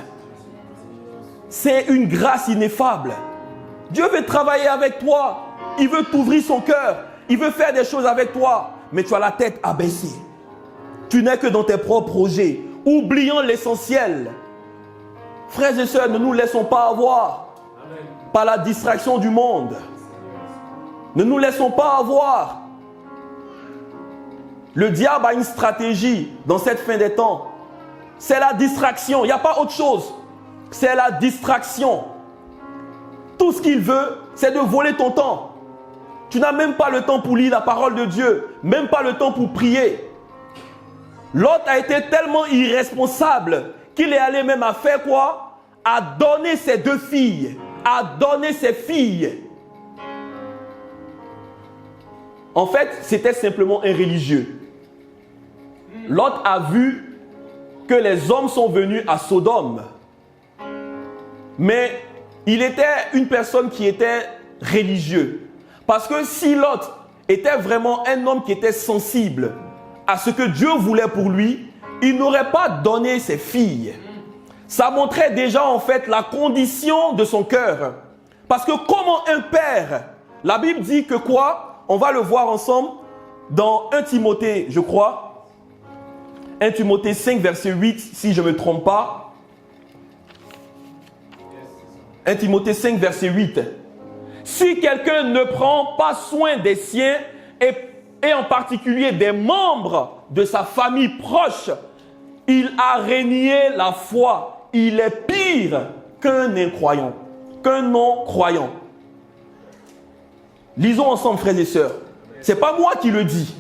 C'est une grâce ineffable. Dieu veut travailler avec toi. Il veut t'ouvrir son cœur. Il veut faire des choses avec toi. Mais tu as la tête abaissée. Tu n'es que dans tes propres projets, oubliant l'essentiel. Frères et sœurs, ne nous laissons pas avoir par la distraction du monde. Ne nous laissons pas avoir. Le diable a une stratégie dans cette fin des temps. C'est la distraction. Il n'y a pas autre chose. C'est la distraction. Tout ce qu'il veut, c'est de voler ton temps. Tu n'as même pas le temps pour lire la parole de Dieu. Même pas le temps pour prier. Lot a été tellement irresponsable qu'il est allé même à faire quoi? À donner ses 2 filles. À donner ses filles. En fait, c'était simplement un religieux. Lot a vu que les hommes sont venus à Sodome. Mais il était une personne qui était religieux. Parce que si Lot était vraiment un homme qui était sensible à ce que Dieu voulait pour lui, il n'aurait pas donné ses filles. Ça montrait déjà en fait la condition de son cœur. Parce que comment un père, la Bible dit que quoi? On va le voir ensemble dans 1 Timothée, je crois. 1 Timothée 5, verset 8, si je ne me trompe pas. 1 Timothée 5, verset 8. Si quelqu'un ne prend pas soin des siens, et en particulier des membres de sa famille proche, il a renié la foi. Il est pire qu'un incroyant, qu'un non-croyant. Lisons ensemble, frères et sœurs. Ce n'est pas moi qui le dis.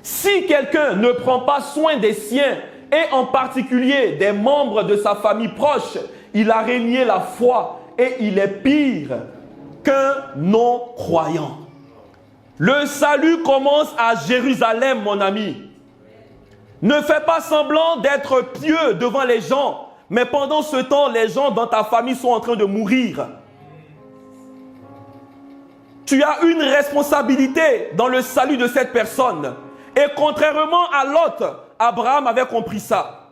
Si quelqu'un ne prend pas soin des siens, et en particulier des membres de sa famille proche, il a renié la foi et il est pire qu'un non-croyant. Le salut commence à Jérusalem, mon ami. Ne fais pas semblant d'être pieux devant les gens, mais pendant ce temps, les gens dans ta famille sont en train de mourir. Tu as une responsabilité dans le salut de cette personne. Et contrairement à Lot, Abraham avait compris ça.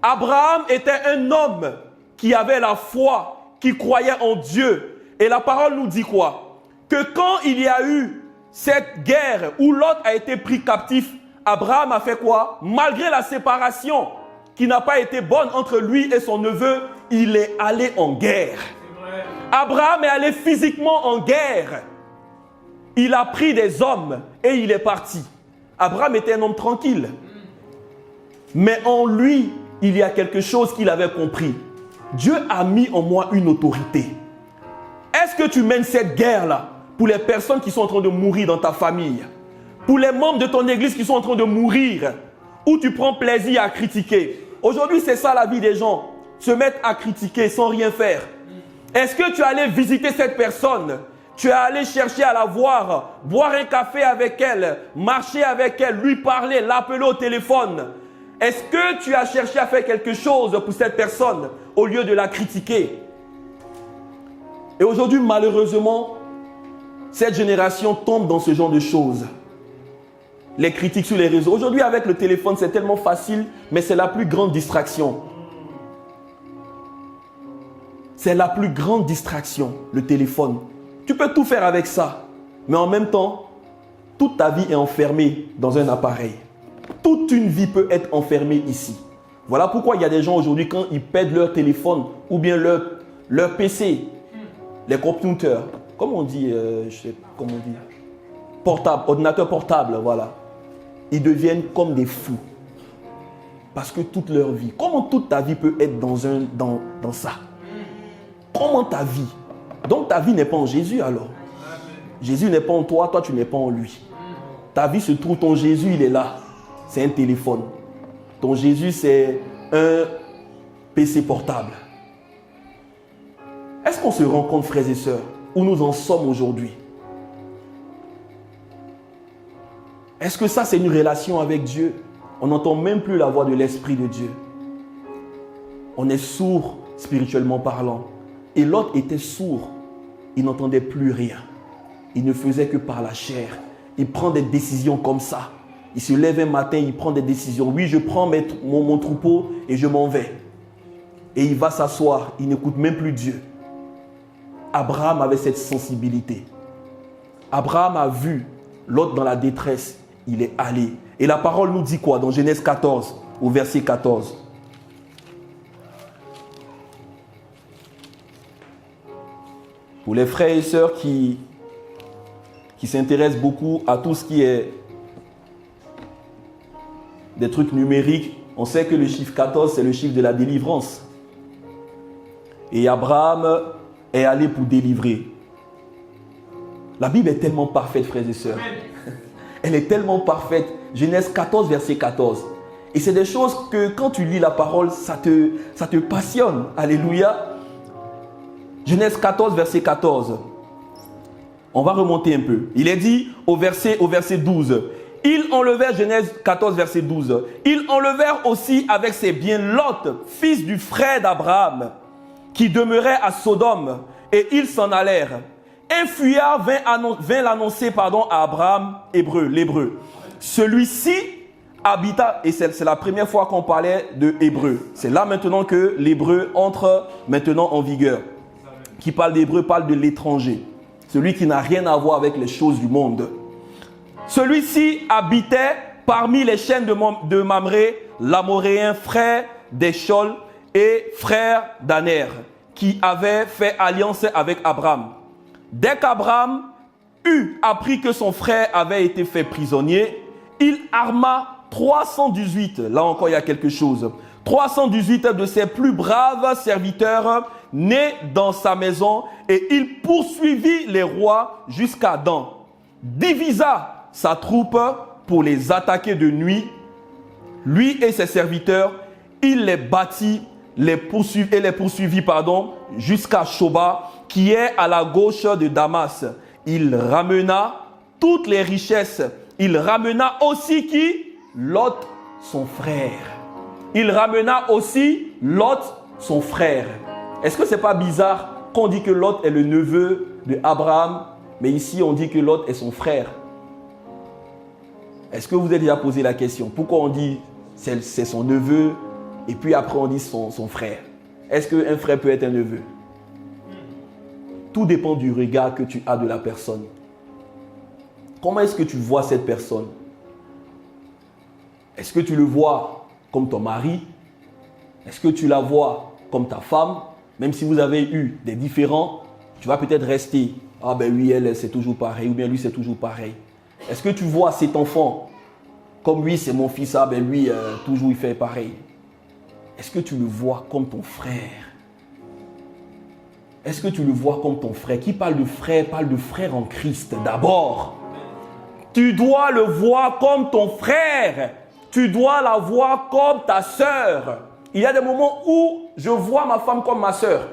Abraham était un homme qui avait la foi, qui croyait en Dieu. Et la parole nous dit quoi? Que quand il y a eu cette guerre où Lot a été pris captif, Abraham a fait quoi? Malgré la séparation qui n'a pas été bonne entre lui et son neveu, il est allé en guerre. Abraham est allé physiquement en guerre. Il a pris des hommes et il est parti. Abraham était un homme tranquille. Mais en lui, il y a quelque chose qu'il avait compris. Dieu a mis en moi une autorité. Est-ce que tu mènes cette guerre-là pour les personnes qui sont en train de mourir dans ta famille? Pour les membres de ton église qui sont en train de mourir? Ou tu prends plaisir à critiquer? Aujourd'hui, c'est ça la vie des gens. Se mettre à critiquer sans rien faire. Est-ce que tu es allé visiter cette personne? Tu es allé chercher à la voir, boire un café avec elle, marcher avec elle, lui parler, l'appeler au téléphone? Est-ce que tu as cherché à faire quelque chose pour cette personne au lieu de la critiquer? Et aujourd'hui, malheureusement, cette génération tombe dans ce genre de choses. Les critiques sur les réseaux. Aujourd'hui, avec le téléphone, c'est tellement facile, mais c'est la plus grande distraction. C'est la plus grande distraction, le téléphone. Tu peux tout faire avec ça, mais en même temps, toute ta vie est enfermée dans un appareil. Toute une vie peut être enfermée ici. Voilà pourquoi il y a des gens aujourd'hui, quand ils perdent leur téléphone ou bien leur PC, les computers, comment on dit, je sais comment on dit, portable, ordinateur portable, voilà. Ils deviennent comme des fous. Parce que toute leur vie, comment toute ta vie peut être dans ça? Comment ta vie? Donc ta vie n'est pas en Jésus alors. Jésus n'est pas en toi, toi tu n'es pas en lui. Ta vie se trouve, ton Jésus il est là. C'est un téléphone. Ton Jésus c'est un PC portable. Est-ce qu'on se rend compte, frères et sœurs, où nous en sommes aujourd'hui? Est-ce que ça c'est une relation avec Dieu? On n'entend même plus la voix de l'Esprit de Dieu. On est sourd spirituellement parlant. Et l'autre était sourd. Il n'entendait plus rien. Il ne faisait que par la chair. Il prend des décisions comme ça. Il se lève un matin, il prend des décisions. Oui, je prends mon troupeau et je m'en vais. Et il va s'asseoir. Il n'écoute même plus Dieu. Abraham avait cette sensibilité. Abraham a vu l'autre dans la détresse. Il est allé. Et la parole nous dit quoi dans Genèse 14, au verset 14? Pour les frères et sœurs qui s'intéressent beaucoup à tout ce qui est des trucs numériques, on sait que le chiffre 14, c'est le chiffre de la délivrance. Et Abraham est allé pour délivrer. La Bible est tellement parfaite, frères et sœurs. Elle est tellement parfaite. Genèse 14, verset 14. Et c'est des choses que quand tu lis la parole, ça te passionne. Alléluia. Genèse 14, verset 14. On va remonter un peu. Il est dit au verset 12. Ils enlevèrent, Genèse 14, verset 12. Ils enlevèrent aussi avec ses biens Lot, fils du frère d'Abraham, qui demeurait à Sodome, et ils s'en allèrent. Un fuyard vint l'annoncer à Abraham, l'hébreu. Celui-ci habita, et c'est la première fois qu'on parlait de hébreu. C'est là maintenant que l'hébreu entre maintenant en vigueur. Qui parle d'hébreu parle de l'étranger. Celui qui n'a rien à voir avec les choses du monde. Celui-ci habitait parmi les chaînes de Mamré, l'Amoréen, frère d'Échol et frère d'Aner, qui avait fait alliance avec Abraham. Dès qu'Abraham eut appris que son frère avait été fait prisonnier, il arma 318, là encore il y a quelque chose, 318 de ses plus braves serviteurs nés dans sa maison, et il poursuivit les rois jusqu'à Dan, divisa sa troupe pour les attaquer de nuit. Lui et ses serviteurs, il les battit, les poursuivit jusqu'à Shoba, qui est à la gauche de Damas. Il ramena toutes les richesses. Il ramena aussi qui? Lot, son frère. Il ramena aussi Lot, son frère. Est-ce que ce n'est pas bizarre qu'on dit que Lot est le neveu d'Abraham, mais ici on dit que Lot est son frère? Est-ce que vous avez déjà posé la question? Pourquoi on dit c'est son neveu et puis après on dit son frère. Est-ce qu'un frère peut être un neveu? Tout dépend du regard que tu as de la personne. Comment est-ce que tu vois cette personne? Est-ce que tu le vois comme ton mari? Est-ce que tu la vois comme ta femme? Même si vous avez eu des différends, tu vas peut-être rester. Ah ben oui, elle c'est toujours pareil, ou bien lui c'est toujours pareil. Est-ce que tu vois cet enfant comme lui c'est mon fils, ah ben lui toujours il fait pareil? Est-ce que tu le vois comme ton frère? Est-ce que tu le vois comme ton frère? Qui parle de frère en Christ d'abord. Tu dois le voir comme ton frère. Tu dois la voir comme ta sœur. Il y a des moments où je vois ma femme comme ma sœur.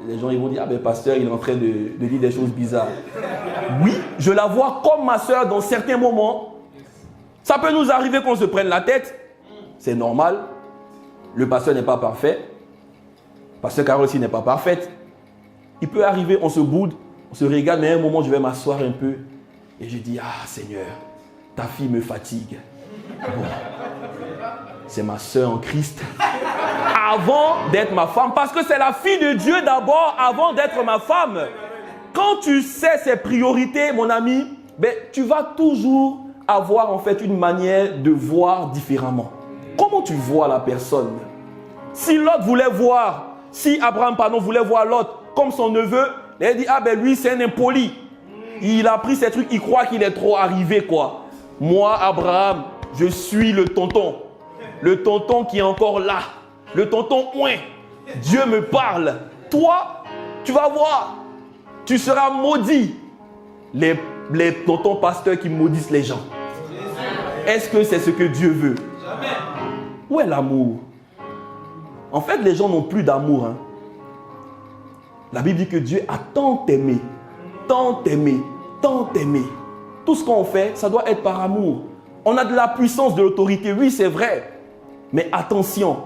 Les gens ils vont dire, ah ben pasteur, il est en train de dire des choses bizarres. Oui, je la vois comme ma sœur dans certains moments. Ça peut nous arriver qu'on se prenne la tête. C'est normal. Le pasteur n'est pas parfait. Pasteur Carole aussi n'est pas parfaite. Il peut arriver, on se boude, on se regarde, mais à un moment je vais m'asseoir un peu et je dis, ah Seigneur, ta fille me fatigue. Bon, c'est ma soeur en Christ. Avant d'être ma femme, parce que c'est la fille de Dieu d'abord avant d'être ma femme. Quand tu sais ses priorités, mon ami, ben, tu vas toujours avoir en fait une manière de voir différemment. Comment tu vois la personne? Si Abraham voulait voir Lot comme son neveu, il dit, ah ben lui c'est un impoli. Il a pris ces trucs, il croit qu'il est trop arrivé quoi. Moi Abraham, je suis le tonton qui est encore là. Le tonton ouin. Dieu me parle. Toi, tu vas voir. Tu seras maudit. Les tontons pasteurs qui maudissent les gens. Est-ce que c'est ce que Dieu veut? Jamais. Où est l'amour? En fait, les gens n'ont plus d'amour. Hein. La Bible dit que Dieu a tant aimé, tant aimé, tant aimé. Tout ce qu'on fait, ça doit être par amour. On a de la puissance, de l'autorité, oui, c'est vrai. Mais attention,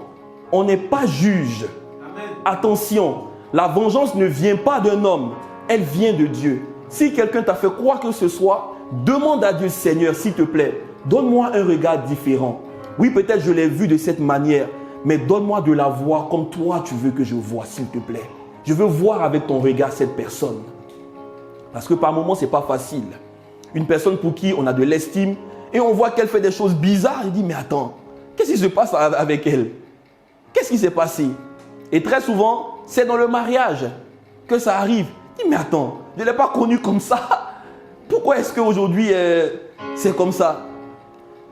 on n'est pas juge. Amen. Attention, la vengeance ne vient pas d'un homme, elle vient de Dieu. Si quelqu'un t'a fait quoi que ce soit, demande à Dieu, Seigneur, s'il te plaît, donne-moi un regard différent. Oui, peut-être je l'ai vu de cette manière, mais donne-moi de la voir comme toi tu veux que je vois, s'il te plaît. Je veux voir avec ton regard cette personne. Parce que par moments, ce n'est pas facile. Une personne pour qui on a de l'estime et on voit qu'elle fait des choses bizarres, il dit, mais attends, qu'est-ce qui se passe avec elle? Qu'est-ce qui s'est passé? Et très souvent, c'est dans le mariage que ça arrive. Il dit, mais attends, je ne l'ai pas connue comme ça. Pourquoi est-ce qu'aujourd'hui, c'est comme ça?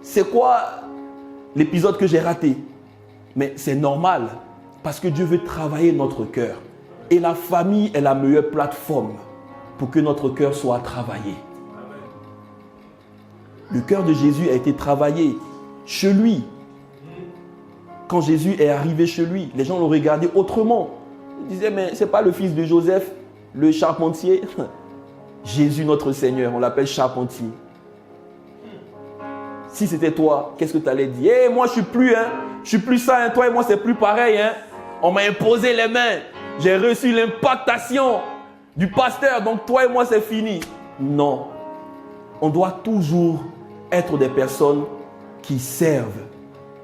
C'est quoi l'épisode que j'ai raté? Mais c'est normal, parce que Dieu veut travailler notre cœur. Et la famille est la meilleure plateforme pour que notre cœur soit travaillé. Le cœur de Jésus a été travaillé chez lui. Quand Jésus est arrivé chez lui, les gens l'ont regardé autrement. Ils disaient, mais ce n'est pas le fils de Joseph, le charpentier. Jésus, notre Seigneur, on l'appelle charpentier. Si c'était toi, qu'est-ce que tu allais dire? Hey, moi, je suis plus ça, hein. Toi et moi, c'est plus pareil. Hein. On m'a imposé les mains. J'ai reçu l'impactation du pasteur. Donc, toi et moi, c'est fini. Non. On doit toujours être des personnes qui servent.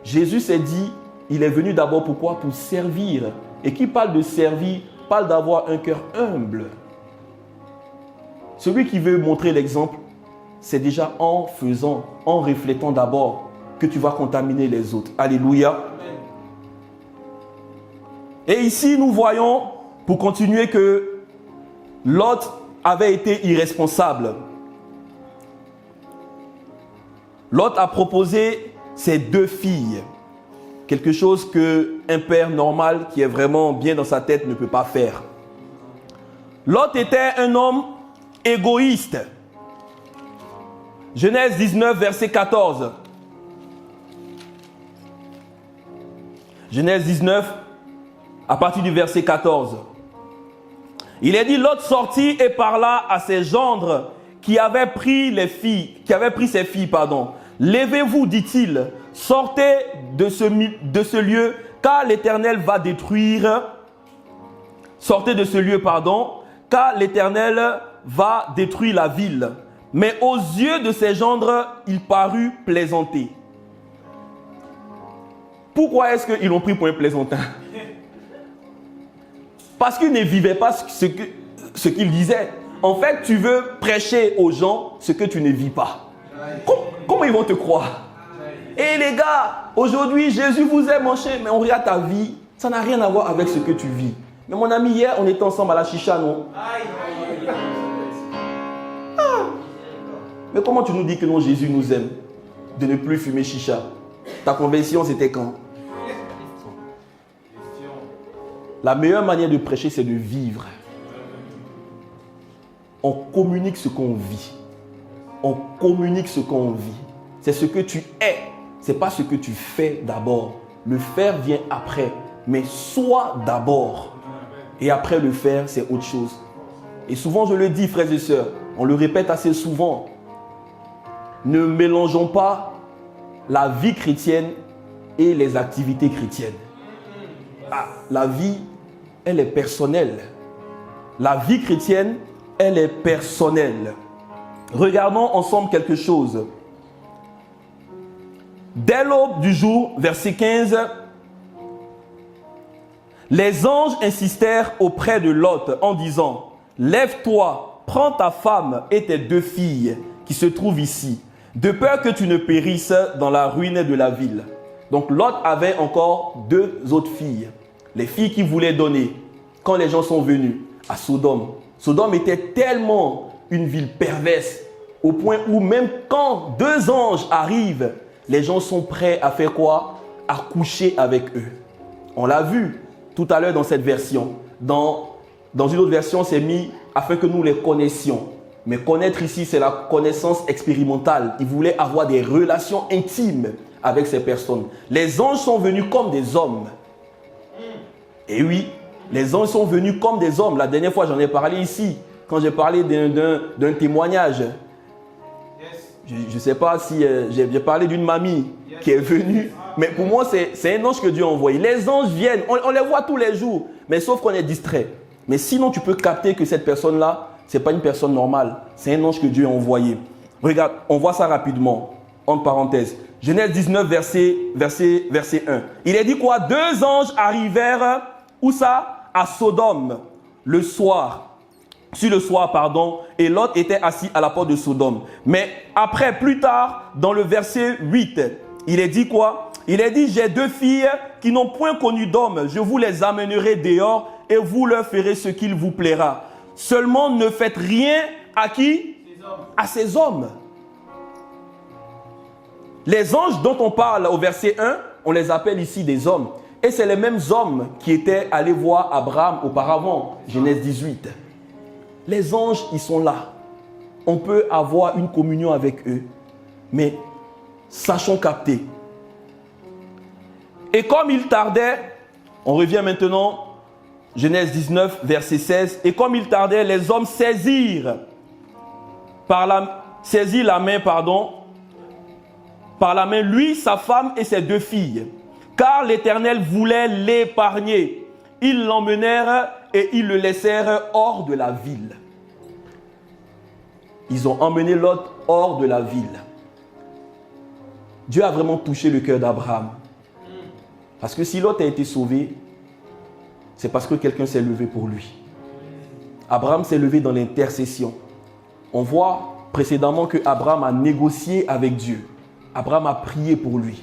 Jésus s'est dit, il est venu d'abord pourquoi? Pour servir. Et qui parle de servir, parle d'avoir un cœur humble. Celui qui veut montrer l'exemple, c'est déjà en faisant, en reflétant d'abord que tu vas contaminer les autres. Alléluia. Et ici, nous voyons, pour continuer, que Lot avait été irresponsable. Lot a proposé ses 2 filles. Quelque chose qu'un père normal, qui est vraiment bien dans sa tête, ne peut pas faire. Lot était un homme égoïste. Genèse 19, verset 14. Genèse 19, à partir du verset 14. Il est dit, Lot sortit et parla à ses gendres qui avaient pris ses filles. Levez-vous, dit-il, sortez de ce lieu, car l'Éternel va détruire. Sortez de ce lieu, car l'Éternel va détruire la ville. Mais aux yeux de ses gendres, il parut plaisanter. Pourquoi est-ce qu'ils l'ont pris pour un plaisantin? Parce qu'il ne vivait pas ce qu'il disait. En fait, tu veux prêcher aux gens ce que tu ne vis pas. Comment ils vont te croire? Et les gars, aujourd'hui, Jésus vous aime, mon cher, mais on regarde ta vie, ça n'a rien à voir avec ce que tu vis. Mais mon ami, hier, on était ensemble à la chicha, non? Mais comment tu nous dis que non, Jésus nous aime de ne plus fumer chicha? Ta conversion, c'était quand? La meilleure manière de prêcher, c'est de vivre. On communique ce qu'on vit. On communique ce qu'on vit. C'est ce que tu es. Ce n'est pas ce que tu fais d'abord. Le faire vient après. Mais sois d'abord. Et après le faire, c'est autre chose. Et souvent, je le dis, frères et sœurs, on le répète assez souvent. Ne mélangeons pas la vie chrétienne et les activités chrétiennes. La vie, elle est personnelle. La vie chrétienne, elle est personnelle. Regardons ensemble quelque chose. Dès l'aube du jour, verset 15, les anges insistèrent auprès de Lot en disant, « Lève-toi, prends ta femme et tes 2 filles qui se trouvent ici, de peur que tu ne périsses dans la ruine de la ville. » Donc Lot avait encore 2 autres filles, les filles qu'il voulait donner quand les gens sont venus à Sodome. Sodome était tellement une ville perverse au point où même quand 2 anges arrivent, les gens sont prêts à faire quoi? À coucher avec eux. On l'a vu tout à l'heure dans cette version. Dans une autre version, c'est mis afin que nous les connaissions. Mais connaître ici, c'est la connaissance expérimentale. Ils voulaient avoir des relations intimes avec ces personnes. Les anges sont venus comme des hommes. Et oui, les anges sont venus comme des hommes. La dernière fois, j'en ai parlé ici, quand j'ai parlé d'un témoignage. Je ne sais pas si j'ai parlé d'une mamie qui est venue. Mais pour moi, c'est un ange que Dieu a envoyé. Les anges viennent, on les voit tous les jours. Mais sauf qu'on est distrait. Mais sinon, tu peux capter que cette personne-là, ce n'est pas une personne normale. C'est un ange que Dieu a envoyé. Regarde, on voit ça rapidement. Entre parenthèses. Genèse 19, verset 1. Il est dit quoi? 2 anges arrivèrent, où ça? À Sodome, le soir. Sur le soir, pardon, et Lot était assis à la porte de Sodome. Mais après, plus tard, dans le verset 8, il est dit quoi? Il est dit, j'ai 2 filles qui n'ont point connu d'homme. Je vous les amènerai dehors et vous leur ferez ce qu'il vous plaira. Seulement, ne faites rien à qui? À ces hommes. Les anges dont on parle au verset 1, on les appelle ici des hommes. Et c'est les mêmes hommes qui étaient allés voir Abraham auparavant, Genèse 18. Les anges, ils sont là. On peut avoir une communion avec eux. Mais sachons capter. Et comme il tardait, on revient maintenant, Genèse 19, verset 16. Et comme il tardait, les hommes saisirent par la main, lui, sa femme et ses 2 filles. Car l'Éternel voulait l'épargner. Ils l'emmenèrent et ils le laissèrent hors de la ville. Ils ont emmené Lot hors de la ville. Dieu a vraiment touché le cœur d'Abraham. Parce que si Lot a été sauvé, c'est parce que quelqu'un s'est levé pour lui. Abraham s'est levé dans l'intercession. On voit précédemment que Abraham a négocié avec Dieu. Abraham a prié pour lui.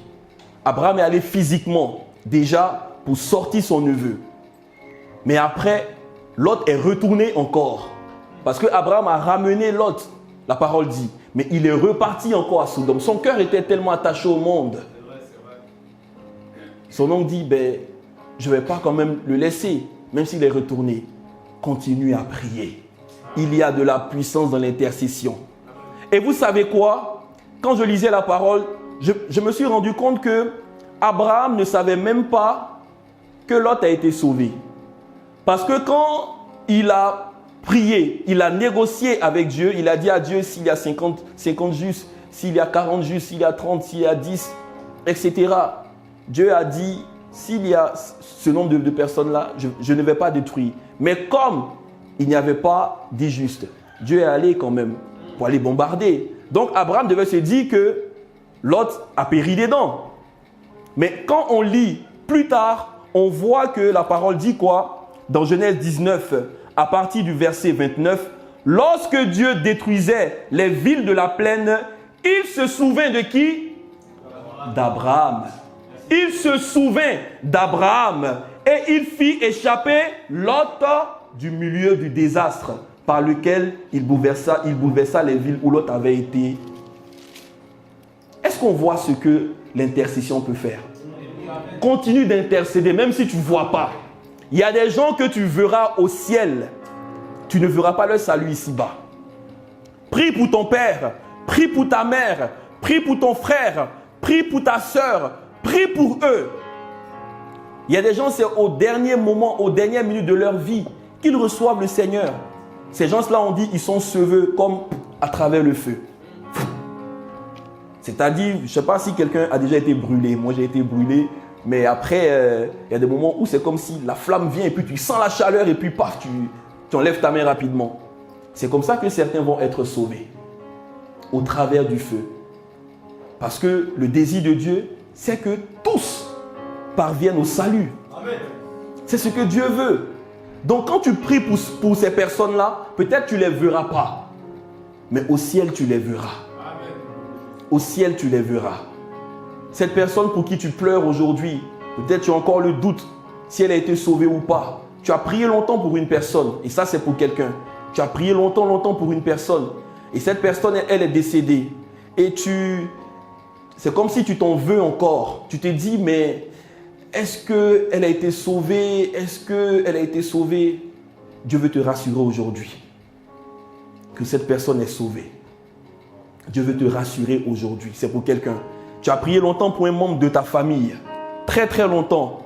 Abraham est allé physiquement déjà pour sortir son neveu. Mais après, Lot est retourné encore. Parce que Abraham a ramené Lot, la parole dit. Mais il est reparti encore à Sodome. Son cœur était tellement attaché au monde. Son oncle dit, je ne vais pas quand même le laisser, même s'il est retourné. Continue à prier. Il y a de la puissance dans l'intercession. Et vous savez quoi? Quand je lisais la parole, je me suis rendu compte que Abraham ne savait même pas que Lot a été sauvé. Parce que quand il a prié, il a négocié avec Dieu, il a dit à Dieu s'il y a 50 justes, s'il y a 40 justes, s'il y a 30, s'il y a 10, etc. Dieu a dit, s'il y a ce nombre de personnes-là, je ne vais pas détruire. Mais comme il n'y avait pas des justes, Dieu est allé quand même pour aller bombarder. Donc Abraham devait se dire que Lot a péri dedans. Mais quand on lit plus tard, on voit que la parole dit quoi? Dans Genèse 19, à partir du verset 29, lorsque Dieu détruisait les villes de la plaine, il se souvint de qui? D'Abraham. Il se souvint d'Abraham et il fit échapper Lot du milieu du désastre par lequel il bouleversa les villes où Lot avait été. Est-ce qu'on voit ce que l'intercession peut faire? Continue d'intercéder, même si tu ne vois pas. Il y a des gens que tu verras au ciel. Tu ne verras pas leur salut ici-bas. Prie pour ton père, prie pour ta mère, prie pour ton frère, prie pour ta soeur, prie pour eux. Il y a des gens, c'est au dernier moment, aux dernières minutes de leur vie qu'ils reçoivent le Seigneur. Ces gens-là, on dit, ils sont sauvés comme à travers le feu. C'est-à-dire, je ne sais pas si quelqu'un a déjà été brûlé. Moi, j'ai été brûlé. Mais après, il y a des moments où c'est comme si la flamme vient et puis tu sens la chaleur et puis paf, tu enlèves ta main rapidement. C'est comme ça que certains vont être sauvés. Au travers du feu. Parce que le désir de Dieu, c'est que tous parviennent au salut. Amen. C'est ce que Dieu veut. Donc quand tu pries pour ces personnes-là, peut-être tu ne les verras pas. Mais au ciel, tu les verras. Amen. Au ciel, tu les verras. Cette personne pour qui tu pleures aujourd'hui, peut-être tu as encore le doute si elle a été sauvée ou pas. Tu as prié longtemps pour une personne, et ça c'est pour quelqu'un. Tu as prié longtemps pour une personne, et cette personne, elle est décédée. Et c'est comme si tu t'en veux encore. Tu te dis, mais est-ce qu'elle a été sauvée? Est-ce qu'elle a été sauvée? Dieu veut te rassurer aujourd'hui que cette personne est sauvée. Dieu veut te rassurer aujourd'hui. C'est pour quelqu'un. Tu as prié longtemps pour un membre de ta famille. Très très longtemps.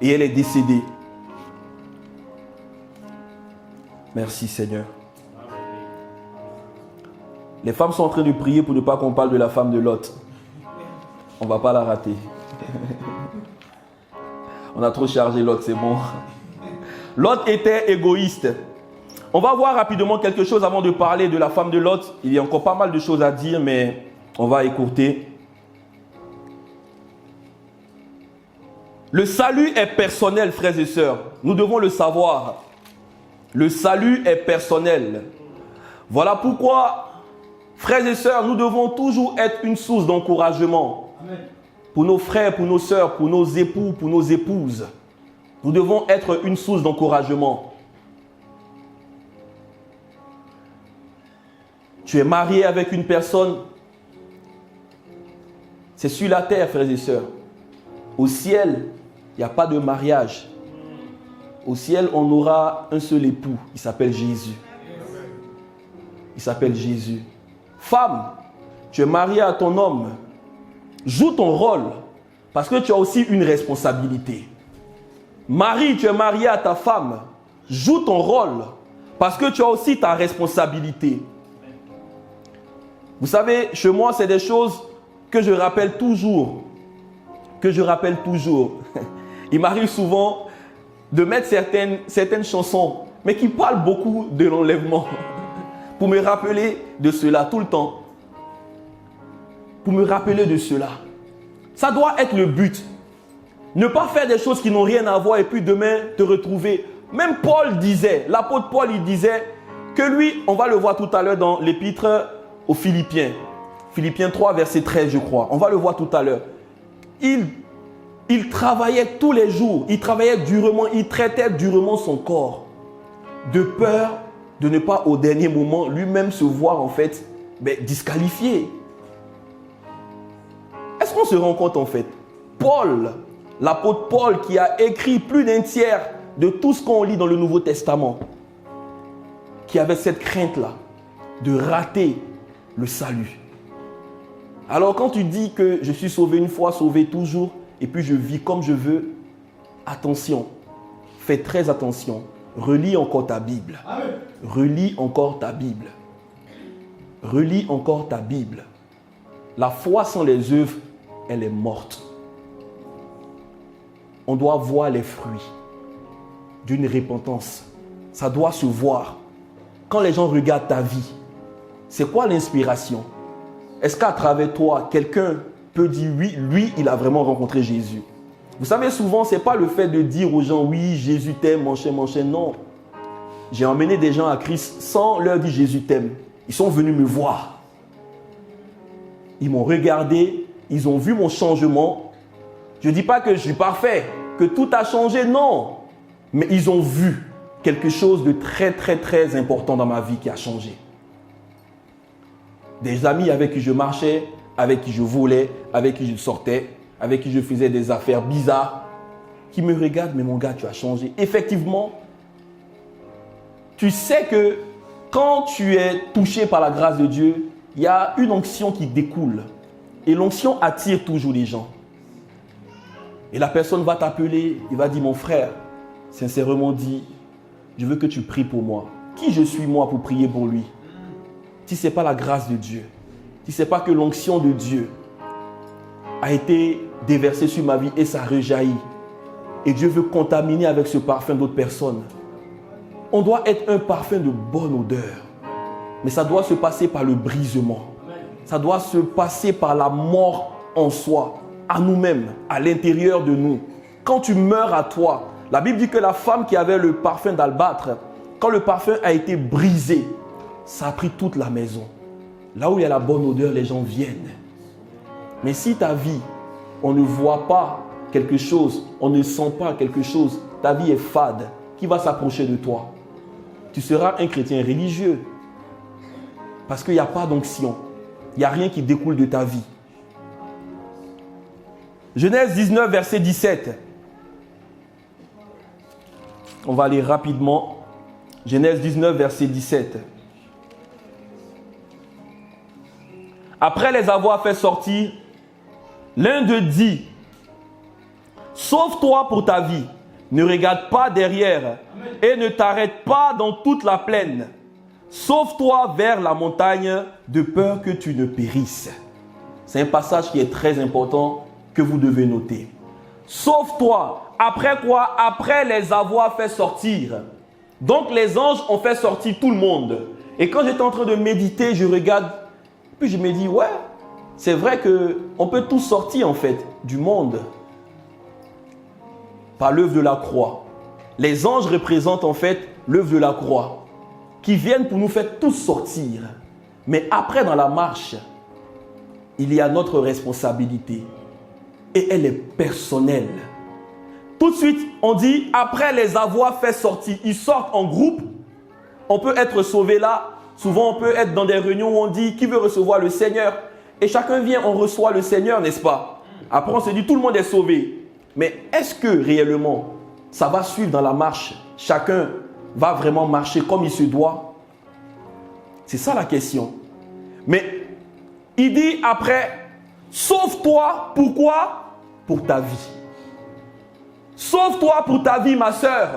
Et elle est décédée. Merci Seigneur. Les femmes sont en train de prier pour ne pas qu'on parle de la femme de Lot. On ne va pas la rater. On a trop chargé Lot, c'est bon. Lot était égoïste. On va voir rapidement quelque chose avant de parler de la femme de Lot. Il y a encore pas mal de choses à dire, mais on va écourter. Le salut est personnel, frères et sœurs. Nous devons le savoir. Le salut est personnel. Voilà pourquoi, frères et sœurs, nous devons toujours être une source d'encouragement. Amen. Pour nos frères, pour nos sœurs, pour nos époux, pour nos épouses. Nous devons être une source d'encouragement. Tu es marié avec une personne. C'est sur la terre, frères et sœurs. Au ciel, il n'y a pas de mariage. Au ciel, on aura un seul époux. Il s'appelle Jésus. Il s'appelle Jésus. Femme, tu es mariée à ton homme. Joue ton rôle. Parce que tu as aussi une responsabilité. Mari, tu es marié à ta femme. Joue ton rôle. Parce que tu as aussi ta responsabilité. Vous savez, chez moi, c'est des choses que je rappelle toujours. Il m'arrive souvent de mettre certaines chansons, mais qui parlent beaucoup de l'enlèvement, pour me rappeler de cela tout le temps. Pour me rappeler de cela. Ça doit être le but. Ne pas faire des choses qui n'ont rien à voir et puis demain te retrouver. Même Paul disait, l'apôtre Paul, il disait que lui, on va le voir tout à l'heure dans l'épître aux Philippiens. Philippiens 3, verset 13, je crois. On va le voir tout à l'heure. Il travaillait tous les jours, il travaillait durement, il traitait durement son corps, de peur de ne pas au dernier moment lui-même se voir en fait disqualifié. Est-ce qu'on se rend compte en fait? Paul, l'apôtre Paul qui a écrit plus d'un tiers de tout ce qu'on lit dans le Nouveau Testament, qui avait cette crainte-là de rater le salut. Alors quand tu dis que je suis sauvé une fois, sauvé toujours, et puis je vis comme je veux, attention, fais très attention. Relis encore ta Bible. Amen. Relis encore ta Bible. Relis encore ta Bible. La foi sans les œuvres, elle est morte. On doit voir les fruits d'une repentance. Ça doit se voir. Quand les gens regardent ta vie, c'est quoi l'inspiration? Est-ce qu'à travers toi, quelqu'un peut dire oui, lui, il a vraiment rencontré Jésus. Vous savez, souvent, ce n'est pas le fait de dire aux gens, oui, Jésus t'aime, mon cher, non. J'ai emmené des gens à Christ sans leur dire Jésus t'aime. Ils sont venus me voir. Ils m'ont regardé, ils ont vu mon changement. Je ne dis pas que je suis parfait, que tout a changé, non. Mais ils ont vu quelque chose de très, très, très important dans ma vie qui a changé. Des amis avec qui je marchais, avec qui je volais, avec qui je sortais, avec qui je faisais des affaires bizarres, qui me regardent, mais mon gars, tu as changé. Effectivement, tu sais que quand tu es touché par la grâce de Dieu, il y a une onction qui découle. Et l'onction attire toujours les gens. Et la personne va t'appeler, il va dire, mon frère, sincèrement dit, je veux que tu pries pour moi. Qui je suis moi pour prier pour lui? Si ce n'est pas la grâce de Dieu, si ce n'est pas que l'onction de Dieu a été déversée sur ma vie et ça rejaillit, et Dieu veut contaminer avec ce parfum d'autres personnes. On doit être un parfum de bonne odeur, mais ça doit se passer par le brisement. Ça doit se passer par la mort en soi, à nous-mêmes, à l'intérieur de nous. Quand tu meurs à toi, la Bible dit que la femme qui avait le parfum d'albâtre, quand le parfum a été brisé, ça a pris toute la maison. Là où il y a la bonne odeur, les gens viennent. Mais si ta vie, on ne voit pas quelque chose, on ne sent pas quelque chose, ta vie est fade, qui va s'approcher de toi? Tu seras un chrétien religieux. Parce qu'il n'y a pas d'onction. Il n'y a rien qui découle de ta vie. Genèse 19, verset 17. On va aller rapidement. Genèse 19, verset 17. Après les avoir fait sortir, l'un d'eux dit, sauve-toi pour ta vie, ne regarde pas derrière et ne t'arrête pas dans toute la plaine. Sauve-toi vers la montagne de peur que tu ne périsses. C'est un passage qui est très important que vous devez noter. Sauve-toi. Après quoi? Après les avoir fait sortir. Donc les anges ont fait sortir tout le monde. Et quand j'étais en train de méditer, je regarde, puis je me dis, ouais, c'est vrai qu'on peut tous sortir en fait du monde par l'œuvre de la croix. Les anges représentent en fait l'œuvre de la croix qui viennent pour nous faire tous sortir. Mais après dans la marche, il y a notre responsabilité et elle est personnelle. Tout de suite, on dit, après les avoir fait sortir, ils sortent en groupe. On peut être sauvé là. Souvent, on peut être dans des réunions où on dit, qui veut recevoir le Seigneur? Et chacun vient, on reçoit le Seigneur, n'est-ce pas? Après, on se dit, tout le monde est sauvé. Mais est-ce que réellement, ça va suivre dans la marche? Chacun va vraiment marcher comme il se doit? C'est ça la question. Mais il dit après, sauve-toi, pourquoi? Pour ta vie. Sauve-toi pour ta vie, ma sœur.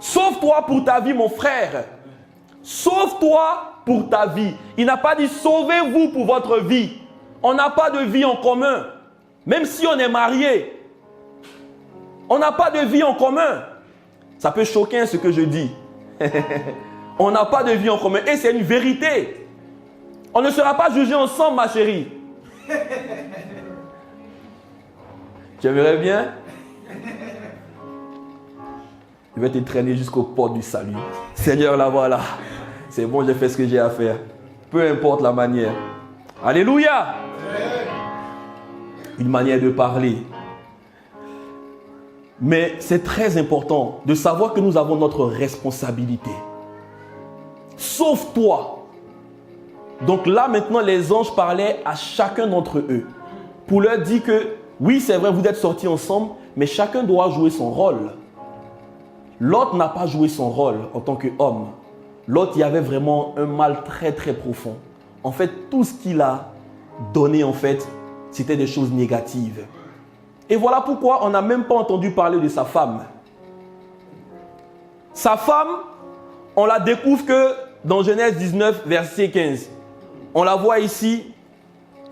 Sauve-toi pour ta vie, mon frère. Sauve-toi pour ta vie. Il n'a pas dit sauvez-vous pour votre vie. On n'a pas de vie en commun. Même si on est marié, on n'a pas de vie en commun. Ça peut choquer ce que je dis. On n'a pas de vie en commun. Et c'est une vérité. On ne sera pas jugés ensemble, ma chérie. Tu aimerais bien? Je vais te traîner jusqu'aux portes du salut. Seigneur, la voilà. C'est bon, j'ai fait ce que j'ai à faire. Peu importe la manière. Alléluia. Une manière de parler. Mais c'est très important de savoir que nous avons notre responsabilité. Sauve-toi. Donc là, maintenant, les anges parlaient à chacun d'entre eux pour leur dire que, oui, c'est vrai, vous êtes sortis ensemble, mais chacun doit jouer son rôle. Lot n'a pas joué son rôle en tant qu'homme. Lot, il y avait vraiment un mal très très profond. En fait, tout ce qu'il a donné, en fait, c'était des choses négatives. Et voilà pourquoi on n'a même pas entendu parler de sa femme. Sa femme, on la découvre que dans Genèse 19, verset 15. On la voit ici.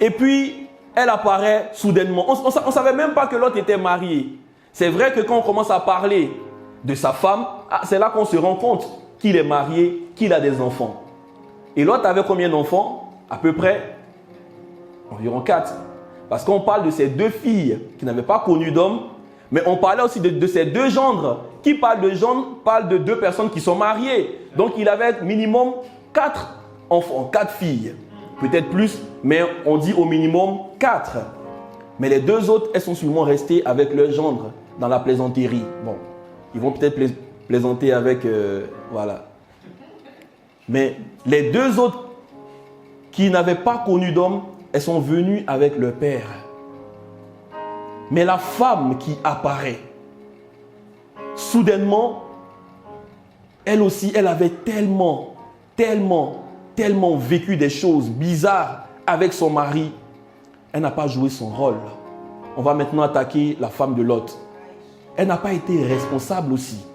Et puis, elle apparaît soudainement. On ne savait même pas que l'autre était marié. C'est vrai que quand on commence à parler de sa femme, c'est là qu'on se rend compte qu'il est marié, qu'il a des enfants. Et l'autre avait combien d'enfants? À peu près environ 4. Parce qu'on parle de ces deux filles qui n'avaient pas connu d'homme, mais on parlait aussi de ces deux gendres. Qui parle de gendres parle de deux personnes qui sont mariées. Donc il avait minimum 4 enfants, 4 filles. Peut-être plus, mais on dit au minimum 4. Mais les deux autres, elles sont sûrement restées avec leur gendre dans la plaisanterie. Bon, ils vont peut-être plaisanter avec... voilà. Mais les deux autres qui n'avaient pas connu d'homme, elles sont venues avec leur père. Mais la femme qui apparaît, soudainement, elle aussi, elle avait tellement vécu des choses bizarres avec son mari. Elle n'a pas joué son rôle. On va maintenant attaquer la femme de Lot. Elle n'a pas été responsable aussi.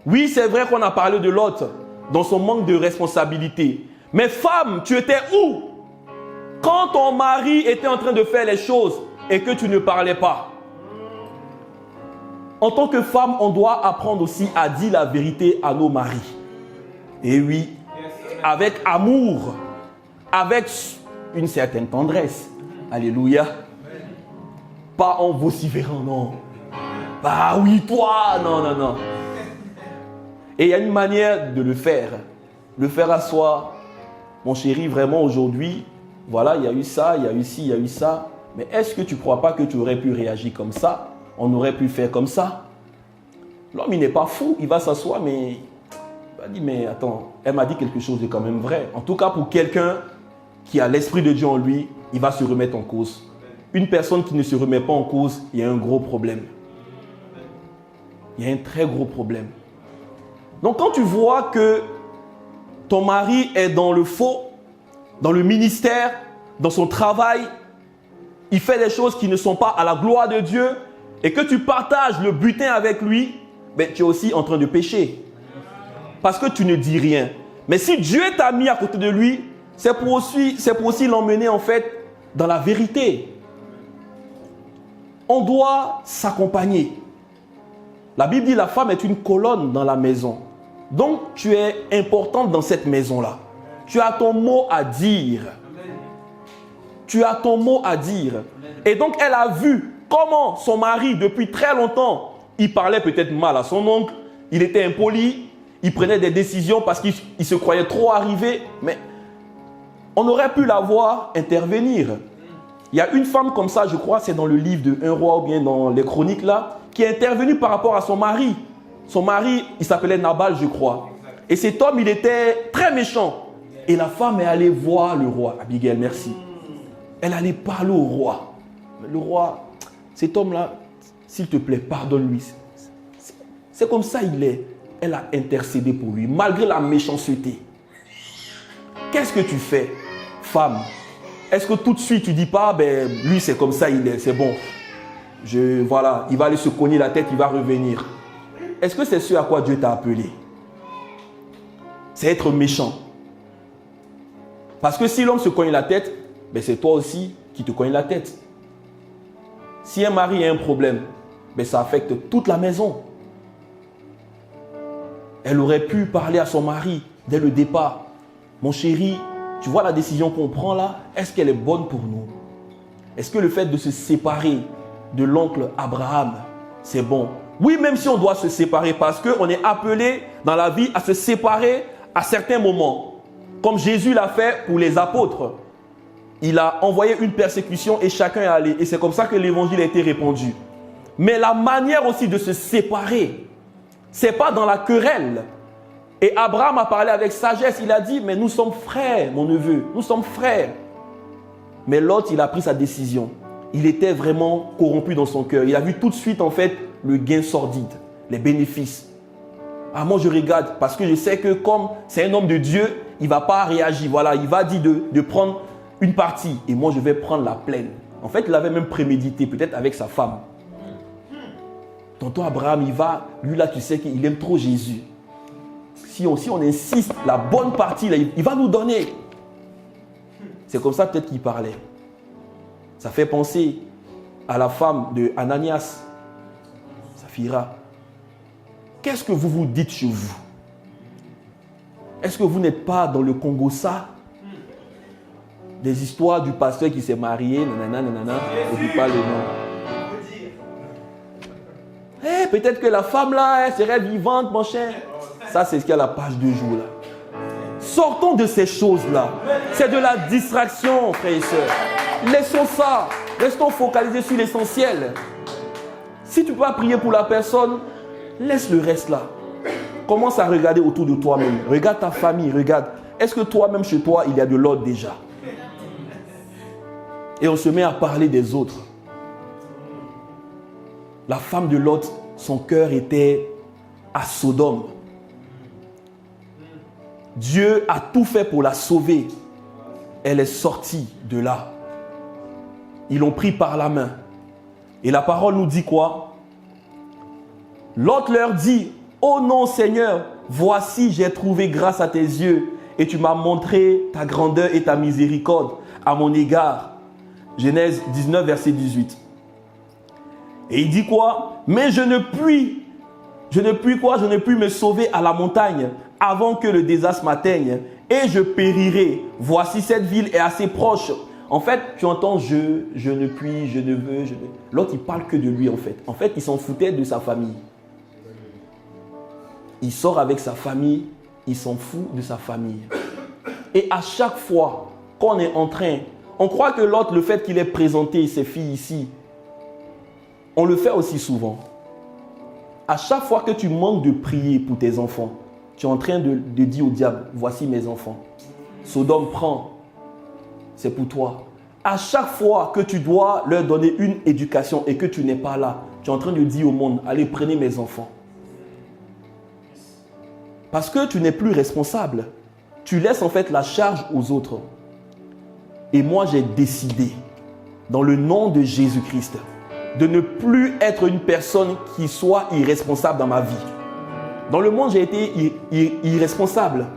Oui, c'est vrai qu'on a parlé de Lot dans son manque de responsabilité. Mais femme, tu étais où quand ton mari était en train de faire les choses et que tu ne parlais pas? En tant que femme, on doit apprendre aussi à dire la vérité à nos maris. Et oui, avec amour, avec une certaine tendresse. Alléluia. Pas en vociférant, non. Bah oui, toi, non. Et il y a une manière de le faire. Le faire à soi. Mon chéri, vraiment aujourd'hui, voilà, il y a eu ça, il y a eu ci, il y a eu ça. Mais est-ce que tu ne crois pas que tu aurais pu réagir comme ça? On aurait pu faire comme ça? L'homme, il n'est pas fou, il va s'asseoir, mais il va dire, mais attends, elle m'a dit quelque chose de quand même vrai. En tout cas, pour quelqu'un qui a l'Esprit de Dieu en lui, il va se remettre en cause. Une personne qui ne se remet pas en cause, il y a un gros problème. Il y a un très gros problème. Donc quand tu vois que ton mari est dans le faux, dans le ministère, dans son travail, il fait des choses qui ne sont pas à la gloire de Dieu et que tu partages le butin avec lui, ben, tu es aussi en train de pécher. Parce que tu ne dis rien. Mais si Dieu t'a mis à côté de lui, c'est pour aussi l'emmener en fait dans la vérité. On doit s'accompagner. La Bible dit la femme est une colonne dans la maison. Donc tu es importante dans cette maison-là. Tu as ton mot à dire. Tu as ton mot à dire. Et donc elle a vu comment son mari, depuis très longtemps, il parlait peut-être mal à son oncle, il était impoli, il prenait des décisions parce qu'il se croyait trop arrivé, mais on aurait pu la voir intervenir. Il y a une femme comme ça, je crois, c'est dans le livre de 1 roi ou bien dans les chroniques là, qui est intervenue par rapport à son mari. Son mari, il s'appelait Nabal, je crois. Et cet homme, il était très méchant. Et la femme est allée voir le roi. Abigail, merci. Elle allait parler au roi. Le roi, cet homme-là, s'il te plaît, pardonne-lui. C'est comme ça il est. Elle a intercédé pour lui, malgré la méchanceté. Qu'est-ce que tu fais, femme? Est-ce que tout de suite tu dis pas, ben lui c'est comme ça il est, c'est bon. Voilà, il va aller se cogner la tête, il va revenir. Est-ce que c'est ce à quoi Dieu t'a appelé? C'est être méchant. Parce que si l'homme se cogne la tête, ben c'est toi aussi qui te cogne la tête. Si un mari a un problème, ben ça affecte toute la maison. Elle aurait pu parler à son mari dès le départ. Mon chéri, tu vois la décision qu'on prend là, est-ce qu'elle est bonne pour nous? Est-ce que le fait de se séparer de l'oncle Abraham, c'est bon? Oui, même si on doit se séparer parce qu'on est appelé dans la vie à se séparer à certains moments. Comme Jésus l'a fait pour les apôtres. Il a envoyé une persécution et chacun est allé. Et c'est comme ça que l'évangile a été répandu. Mais la manière aussi de se séparer, ce n'est pas dans la querelle. Et Abraham a parlé avec sagesse. Il a dit, mais nous sommes frères, mon neveu. Nous sommes frères. Mais l'autre, il a pris sa décision. Il était vraiment corrompu dans son cœur. Il a vu tout de suite, en fait, le gain sordide, les bénéfices. Ah, moi, je regarde parce que je sais que comme c'est un homme de Dieu, il ne va pas réagir. Voilà, il va dire de prendre une partie. Et moi, je vais prendre la pleine. En fait, il avait même prémédité, peut-être avec sa femme. Tonton Abraham, il va, lui là, tu sais qu'il aime trop Jésus. Si on insiste, la bonne partie, là, il va nous donner. C'est comme ça peut-être qu'il parlait. Ça fait penser à la femme de Ananias, Saphira. Qu'est-ce que vous vous dites chez vous? Est-ce que vous n'êtes pas dans le Congo ça? Des histoires du pasteur qui s'est marié, nanana, nanana, et puis pas le nom. Peut-être que la femme là, elle serait vivante, mon cher. Ça, c'est ce qu'il y a à la page 2 jours là. Sortons de ces choses-là. C'est de la distraction, frères et sœurs. Laissons ça. Restons focalisés sur l'essentiel. Si tu ne peux pas prier pour la personne, laisse le reste là. Commence à regarder autour de toi-même. Regarde ta famille, regarde. Est-ce que toi-même chez toi, il y a de l'ordre déjà? Et on se met à parler des autres. La femme de Lot, son cœur était à Sodome. Dieu a tout fait pour la sauver. Elle est sortie de là. Ils l'ont pris par la main. Et la parole nous dit quoi? Lot leur dit, « Oh non Seigneur, voici j'ai trouvé grâce à tes yeux et tu m'as montré ta grandeur et ta miséricorde à mon égard. » Genèse 19, verset 18. Et il dit quoi? « Mais je ne puis me sauver à la montagne avant que le désastre m'atteigne et je périrai. Voici cette ville est assez proche. » En fait, tu entends je ne puis, je ne veux, L'autre, il parle que de lui en fait. En fait, il s'en foutait de sa famille. Il sort avec sa famille, il s'en fout de sa famille. Et à chaque fois qu'on est en train, on croit que l'autre, le fait qu'il ait présenté ses filles ici, on le fait aussi souvent. À chaque fois que tu manques de prier pour tes enfants, tu es en train de dire au diable, voici mes enfants. Sodome prend, c'est pour toi. À chaque fois que tu dois leur donner une éducation et que tu n'es pas là, tu es en train de dire au monde, allez, prenez mes enfants. Parce que tu n'es plus responsable. Tu laisses en fait la charge aux autres. Et moi, j'ai décidé, dans le nom de Jésus-Christ, de ne plus être une personne qui soit irresponsable dans ma vie. Dans le monde, j'ai été irresponsable.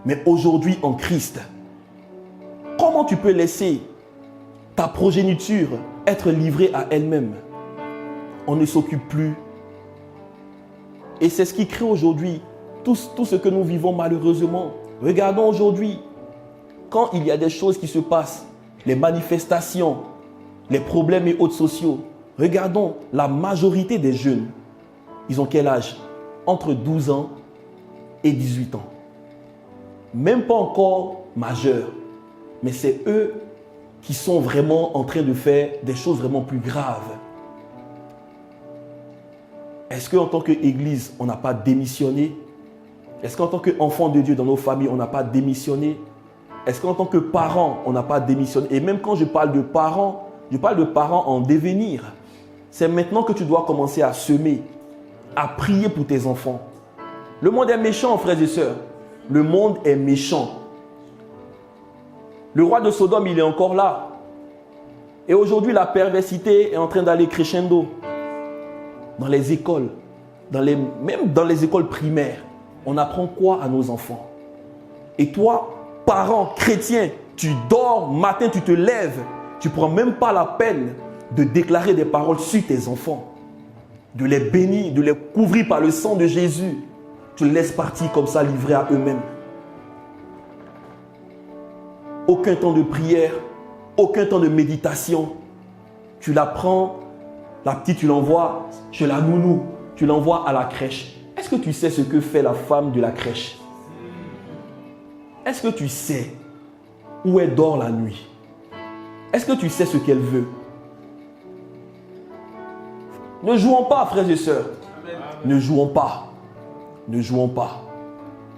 Mais aujourd'hui, en Christ, comment tu peux laisser ta progéniture être livrée à elle-même? On ne s'occupe plus. Et c'est ce qui crée aujourd'hui tout ce que nous vivons malheureusement. Regardons aujourd'hui, quand il y a des choses qui se passent, les manifestations, les problèmes et autres sociaux, regardons la majorité des jeunes. Ils ont quel âge? Entre 12 ans et 18 ans. Même pas encore majeurs. Mais c'est eux qui sont vraiment en train de faire des choses vraiment plus graves. Est-ce qu'en tant qu'Église, on n'a pas démissionné? Est-ce qu'en tant qu'enfant de Dieu dans nos familles, on n'a pas démissionné? Est-ce qu'en tant que parents, on n'a pas démissionné? Et même quand je parle de parents en devenir. C'est maintenant que tu dois commencer à semer, à prier pour tes enfants. Le monde est méchant, frères et sœurs. Le monde est méchant. Le roi de Sodome, il est encore là. Et aujourd'hui, la perversité est en train d'aller crescendo. Dans les écoles, même dans les écoles primaires, on apprend quoi à nos enfants? Et toi, parent chrétien, tu dors, matin tu te lèves, tu ne prends même pas la peine de déclarer des paroles sur tes enfants, de les bénir, de les couvrir par le sang de Jésus. Tu les laisses partir comme ça, livrés à eux-mêmes. Aucun temps de prière, aucun temps de méditation. Tu la prends, la petite, tu l'envoies chez la nounou, tu l'envoies à la crèche. Est-ce que tu sais ce que fait la femme de la crèche? Est-ce que tu sais où elle dort la nuit? Est-ce que tu sais ce qu'elle veut? Ne jouons pas, frères et sœurs. Ne jouons pas. Ne jouons pas.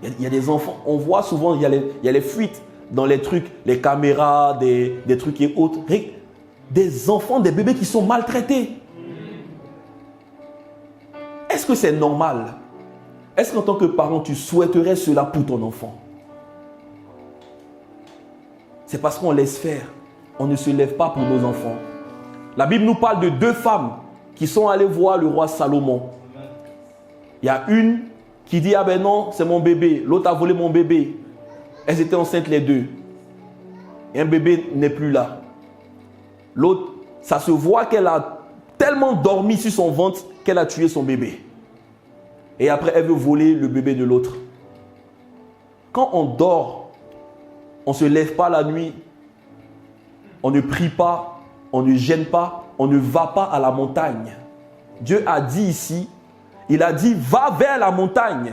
Il y a des enfants, on voit souvent, il y a les fuites dans les trucs, les caméras, des trucs et autres. Des enfants, des bébés qui sont maltraités. Est-ce que c'est normal? Est-ce qu'en tant que parent, tu souhaiterais cela pour ton enfant? C'est parce qu'on laisse faire. On ne se lève pas pour nos enfants. La Bible nous parle de 2 femmes qui sont allées voir le roi Salomon. Il y a une qui dit, ah ben non, c'est mon bébé. L'autre a volé mon bébé. Elles étaient enceintes les deux. Et un bébé n'est plus là. L'autre, ça se voit qu'elle a tellement dormi sur son ventre qu'elle a tué son bébé. Et après, elle veut voler le bébé de l'autre. Quand on dort on ne se lève pas la nuit, on ne prie pas, on ne gêne pas, on ne va pas à la montagne. Dieu a dit ici, il a dit, va vers la montagne.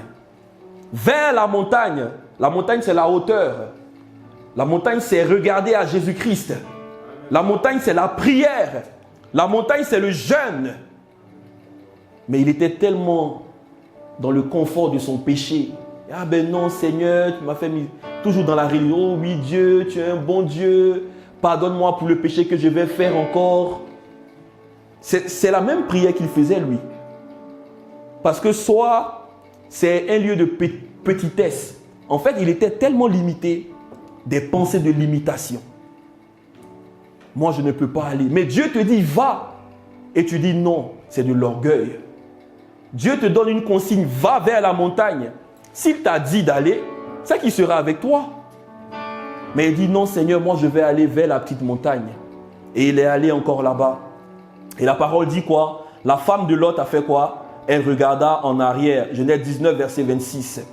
Vers la montagne. La montagne, c'est la hauteur. La montagne, c'est regarder à Jésus-Christ. La montagne, c'est la prière. La montagne, c'est le jeûne. Mais il était tellement dans le confort de son péché. Ah ben non, Seigneur, tu m'as fait toujours dans la religion. Oh oui, Dieu, tu es un bon Dieu. Pardonne-moi pour le péché que je vais faire encore. C'est la même prière qu'il faisait, lui. Parce que soit c'est un lieu de petitesse. En fait, il était tellement limité, des pensées de limitation. Moi, je ne peux pas aller. Mais Dieu te dit, va. Et tu dis non, c'est de l'orgueil. Dieu te donne une consigne, va vers la montagne. S'il t'a dit d'aller, c'est qu'il sera avec toi. Mais il dit non, Seigneur, moi je vais aller vers la petite montagne. Et il est allé encore là-bas. Et la parole dit quoi? La femme de Lot a fait quoi? Elle regarda en arrière. Genèse 19, verset 26.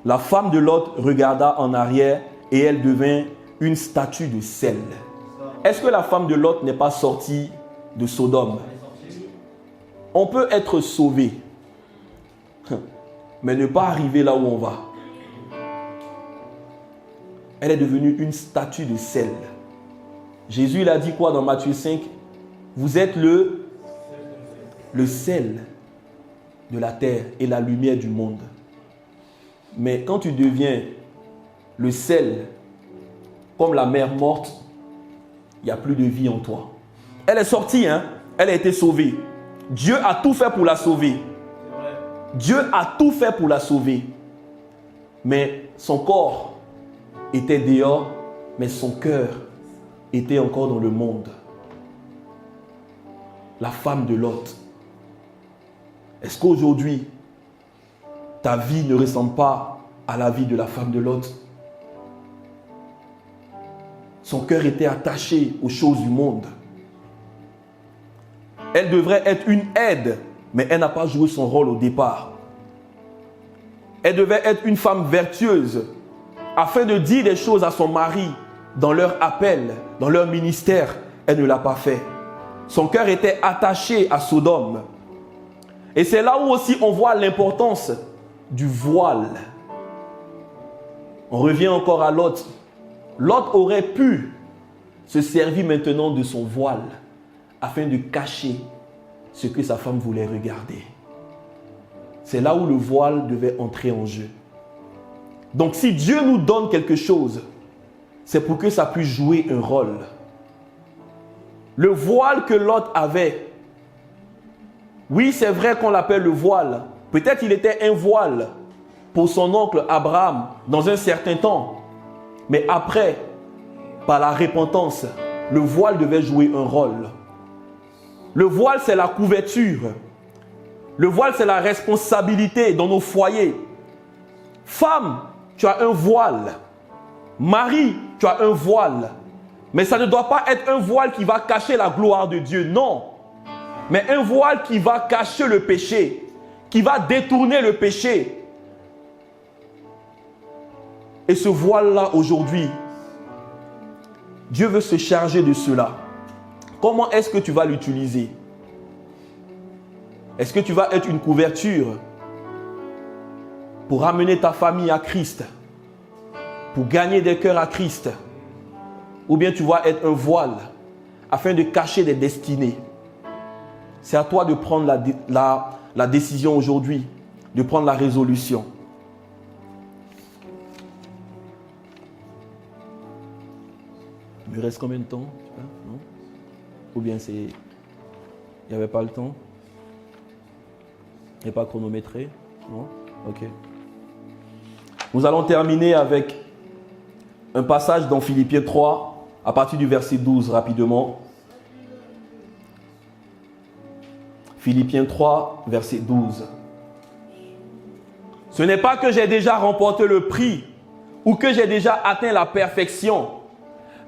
La femme de Lot regarda en arrière et elle devint une statue de sel. Est-ce que la femme de Lot n'est pas sortie de Sodome? On peut être sauvé, mais ne pas arriver là où on va. Elle est devenue une statue de sel. Jésus, il a dit quoi dans Matthieu 5? Vous êtes le sel de la terre et la lumière du monde. Mais quand tu deviens le sel, comme la mer morte, il n'y a plus de vie en toi. Elle est sortie, hein? Elle a été sauvée. Dieu a tout fait pour la sauver. Dieu a tout fait pour la sauver. Mais son corps était dehors, mais son cœur était encore dans le monde. La femme de Lot. Est-ce qu'aujourd'hui, ta vie ne ressemble pas à la vie de la femme de Lot? Son cœur était attaché aux choses du monde. Elle devrait être une aide, mais elle n'a pas joué son rôle au départ. Elle devait être une femme vertueuse, afin de dire des choses à son mari dans leur appel, dans leur ministère. Elle ne l'a pas fait. Son cœur était attaché à Sodome. Et c'est là où aussi on voit l'importance du voile. On revient encore à Lot. Lot aurait pu se servir maintenant de son voile afin de cacher ce que sa femme voulait regarder. C'est là où le voile devait entrer en jeu. Donc si Dieu nous donne quelque chose, c'est pour que ça puisse jouer un rôle. Le voile que Lot avait, oui, c'est vrai qu'on l'appelle le voile. Peut-être qu'il était un voile pour son oncle Abraham dans un certain temps. Mais après, par la repentance, le voile devait jouer un rôle. Le voile, c'est la couverture. Le voile, c'est la responsabilité dans nos foyers. Femme, tu as un voile. Mari, tu as un voile. Mais ça ne doit pas être un voile qui va cacher la gloire de Dieu, non. Mais un voile qui va cacher le péché, qui va détourner le péché. Et ce voile-là, aujourd'hui, Dieu veut se charger de cela. Comment est-ce que tu vas l'utiliser? Est-ce que tu vas être une couverture pour ramener ta famille à Christ, pour gagner des cœurs à Christ? Ou bien tu vas être un voile afin de cacher des destinées? C'est à toi de prendre la décision aujourd'hui, de prendre la résolution. Il me reste combien de temps? Non? Ou bien c'est... Il n'y avait pas le temps? Il n'est pas chronométré? Non? Ok. Nous allons terminer avec un passage dans Philippiens 3, à partir du verset 12, rapidement. Philippiens 3, verset 12. Ce n'est pas que j'ai déjà remporté le prix ou que j'ai déjà atteint la perfection,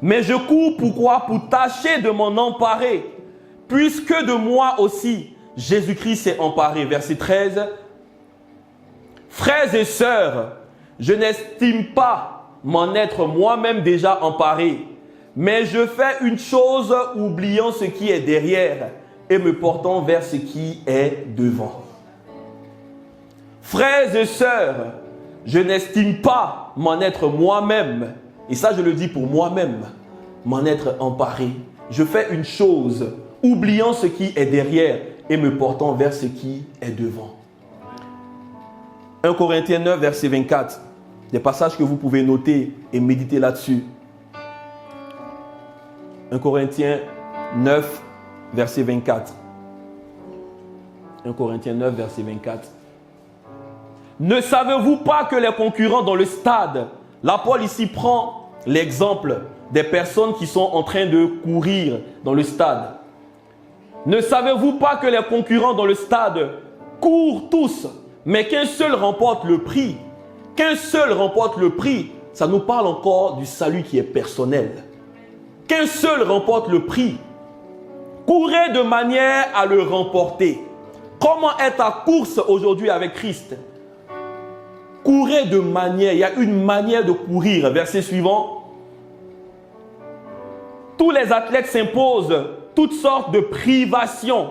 mais je cours pourquoi? Pour tâcher de m'en emparer, puisque de moi aussi, Jésus-Christ s'est emparé. Verset 13. Frères et sœurs, je n'estime pas m'en être moi-même déjà emparé. Mais je fais une chose, oubliant ce qui est derrière et me portant vers ce qui est devant. Frères et sœurs, je n'estime pas m'en être moi-même, et ça je le dis pour moi-même, m'en être emparé. Je fais une chose, oubliant ce qui est derrière et me portant vers ce qui est devant. 1 Corinthiens 9, verset 24. Des passages que vous pouvez noter et méditer là-dessus. 1 Corinthiens 9, verset 24. 1 Corinthiens 9, verset 24. Ne savez-vous pas que les concurrents dans le stade, là Paul ici prend l'exemple des personnes qui sont en train de courir dans le stade. Ne savez-vous pas que les concurrents dans le stade courent tous, mais qu'un seul remporte le prix? Qu'un seul remporte le prix, ça nous parle encore du salut qui est personnel. Qu'un seul remporte le prix. Courez de manière à le remporter. Comment est ta course aujourd'hui avec Christ? Courez de manière, il y a une manière de courir. Verset suivant. Tous les athlètes s'imposent toutes sortes de privations.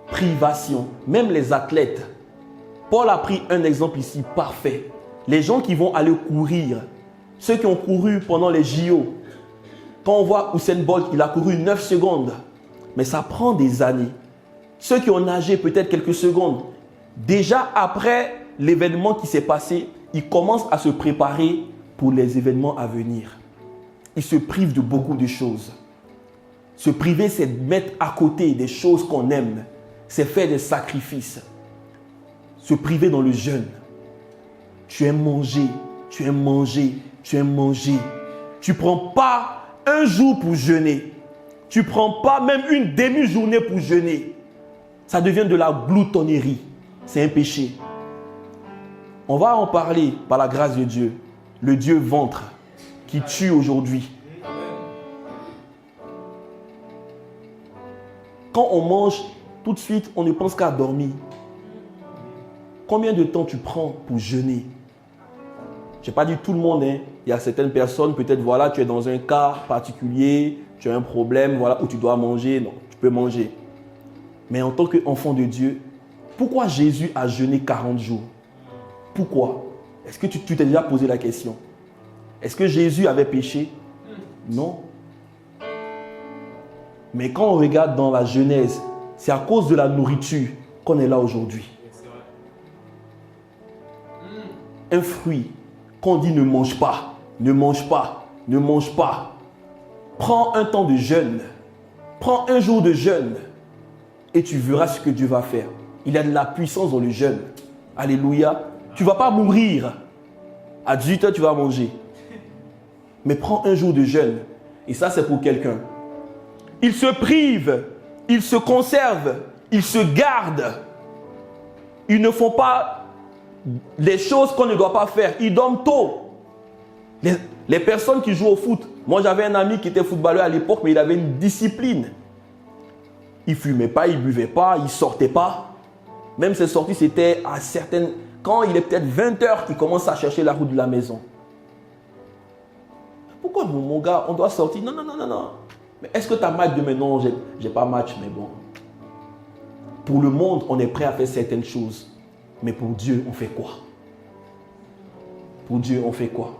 Privations. Même les athlètes. Paul a pris un exemple ici parfait. Les gens qui vont aller courir, ceux qui ont couru pendant les JO, quand on voit Usain Bolt, il a couru 9 secondes, mais ça prend des années. Ceux qui ont nagé peut-être quelques secondes, déjà après l'événement qui s'est passé, ils commencent à se préparer pour les événements à venir. Ils se privent de beaucoup de choses. Se priver, c'est mettre à côté des choses qu'on aime, c'est faire des sacrifices. Se priver dans le jeûne. Tu aimes manger, tu aimes manger, tu aimes manger. Tu ne prends pas un jour pour jeûner. Tu ne prends pas même une demi-journée pour jeûner. Ça devient de la gloutonnerie. C'est un péché. On va en parler par la grâce de Dieu. Le Dieu ventre qui tue aujourd'hui. Quand on mange, tout de suite, on ne pense qu'à dormir. Combien de temps tu prends pour jeûner? Je n'ai pas dit tout le monde, hein. Il y a certaines personnes, peut-être voilà, tu es dans un cas particulier, tu as un problème, voilà, où tu dois manger. Non, tu peux manger. Mais en tant qu'enfant de Dieu, pourquoi Jésus a jeûné 40 jours? Pourquoi? Est-ce que tu t'es déjà posé la question? Est-ce que Jésus avait péché? Non. Mais quand on regarde dans la Genèse, c'est à cause de la nourriture qu'on est là aujourd'hui. Un fruit qu'on dit ne mange pas, ne mange pas, ne mange pas. Prends un temps de jeûne. Prends un jour de jeûne et tu verras ce que Dieu va faire. Il y a de la puissance dans le jeûne. Alléluia. Tu ne vas pas mourir. À 18h, tu vas manger. Mais prends un jour de jeûne. Et ça, c'est pour quelqu'un. Ils se privent, ils se conservent, ils se gardent. Ils ne font pas les choses qu'on ne doit pas faire. Ils dorment tôt. Les personnes qui jouent au foot. Moi, j'avais un ami qui était footballeur à l'époque, mais il avait une discipline. Il ne fumait pas, il ne buvait pas, il ne sortait pas. Même ses sorties, c'était à certaines... Quand il est peut-être 20h, il commence à chercher la route de la maison. Pourquoi mon gars, on doit sortir? Non, non, non, non, non. Mais est-ce que tu as match demain? Non, je n'ai pas match, mais bon. Pour le monde, on est prêt à faire certaines choses. Mais pour Dieu, on fait quoi? Pour Dieu, on fait quoi?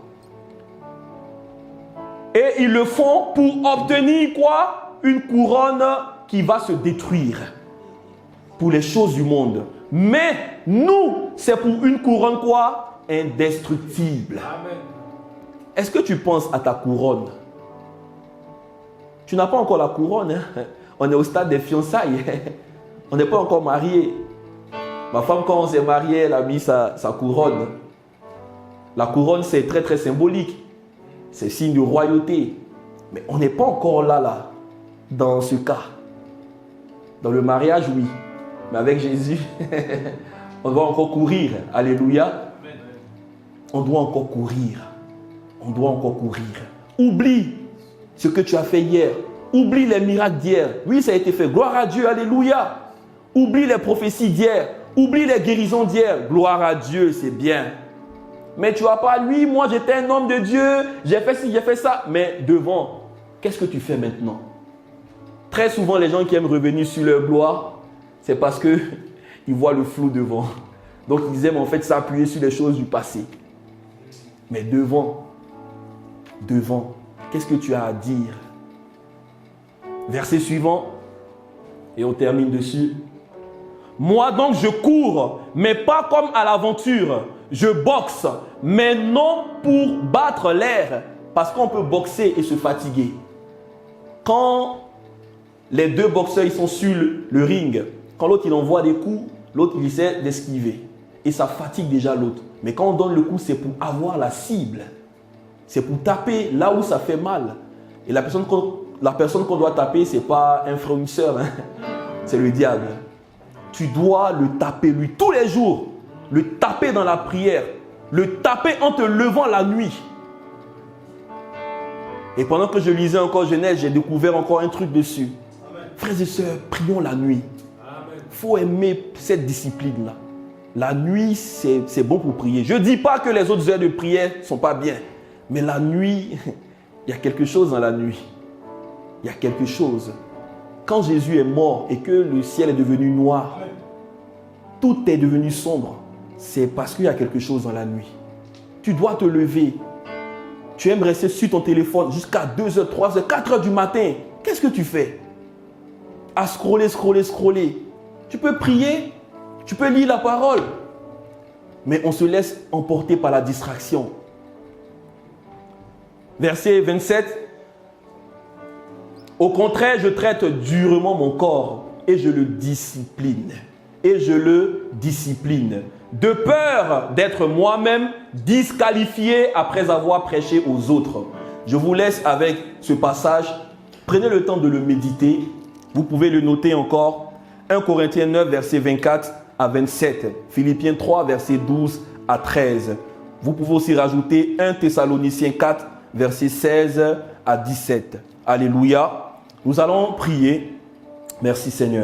Et ils le font pour obtenir quoi? Une couronne qui va se détruire. Pour les choses du monde. Mais nous, c'est pour une couronne quoi? Indestructible. Amen. Est-ce que tu penses à ta couronne? Tu n'as pas encore la couronne. Hein? On est au stade des fiançailles. On n'est pas encore mariés. Ma femme, quand on s'est marié, elle a mis sa couronne. La couronne, c'est très très symbolique. C'est signe de royauté. Mais on n'est pas encore là, dans ce cas. Dans le mariage, oui. Mais avec Jésus, on doit encore courir. Alléluia. On doit encore courir. On doit encore courir. Oublie ce que tu as fait hier. Oublie les miracles d'hier. Oui, ça a été fait. Gloire à Dieu. Alléluia. Oublie les prophéties d'hier. Oublie les guérisons d'hier. Gloire à Dieu, c'est bien. Mais tu vas pas, lui, moi j'étais un homme de Dieu, j'ai fait ci, j'ai fait ça. Mais devant, qu'est-ce que tu fais maintenant? Très souvent, les gens qui aiment revenir sur leur gloire, c'est parce qu'ils voient le flou devant. Donc ils aiment en fait s'appuyer sur les choses du passé. Mais devant, qu'est-ce que tu as à dire? Verset suivant, et on termine dessus. Moi donc je cours, mais pas comme à l'aventure. Je boxe, mais non pour battre l'air. Parce qu'on peut boxer et se fatiguer. Quand les deux boxeurs ils sont sur le ring, quand l'autre il envoie des coups, l'autre il essaie d'esquiver. Et ça fatigue déjà l'autre. Mais quand on donne le coup, c'est pour avoir la cible. C'est pour taper là où ça fait mal. Et la personne qu'on doit taper, ce n'est pas un frère ou une soeur, hein. C'est le diable. Tu dois le taper lui tous les jours. Le taper dans la prière. Le taper en te levant la nuit. Et pendant que je lisais encore Genèse, j'ai découvert encore un truc dessus. Amen. Frères et sœurs, prions la nuit. Il faut aimer cette discipline-là. La nuit, c'est bon pour prier. Je ne dis pas que les autres heures de prière ne sont pas bien. Mais la nuit, il y a quelque chose dans la nuit. Il y a quelque chose. Quand Jésus est mort et que le ciel est devenu noir, tout est devenu sombre. C'est parce qu'il y a quelque chose dans la nuit. Tu dois te lever. Tu aimes rester sur ton téléphone jusqu'à 2h, 3h, 4h du matin. Qu'est-ce que tu fais? À scroller. Tu peux prier, tu peux lire la parole. Mais on se laisse emporter par la distraction. Verset 27. Au contraire, je traite durement mon corps et je le discipline. De peur d'être moi-même disqualifié après avoir prêché aux autres. Je vous laisse avec ce passage. Prenez le temps de le méditer. Vous pouvez le noter encore. 1 Corinthiens 9, verset 24 à 27. Philippiens 3, verset 12 à 13. Vous pouvez aussi rajouter 1 Thessaloniciens 4, verset 16 à 17. Alléluia. Nous allons prier. Merci Seigneur.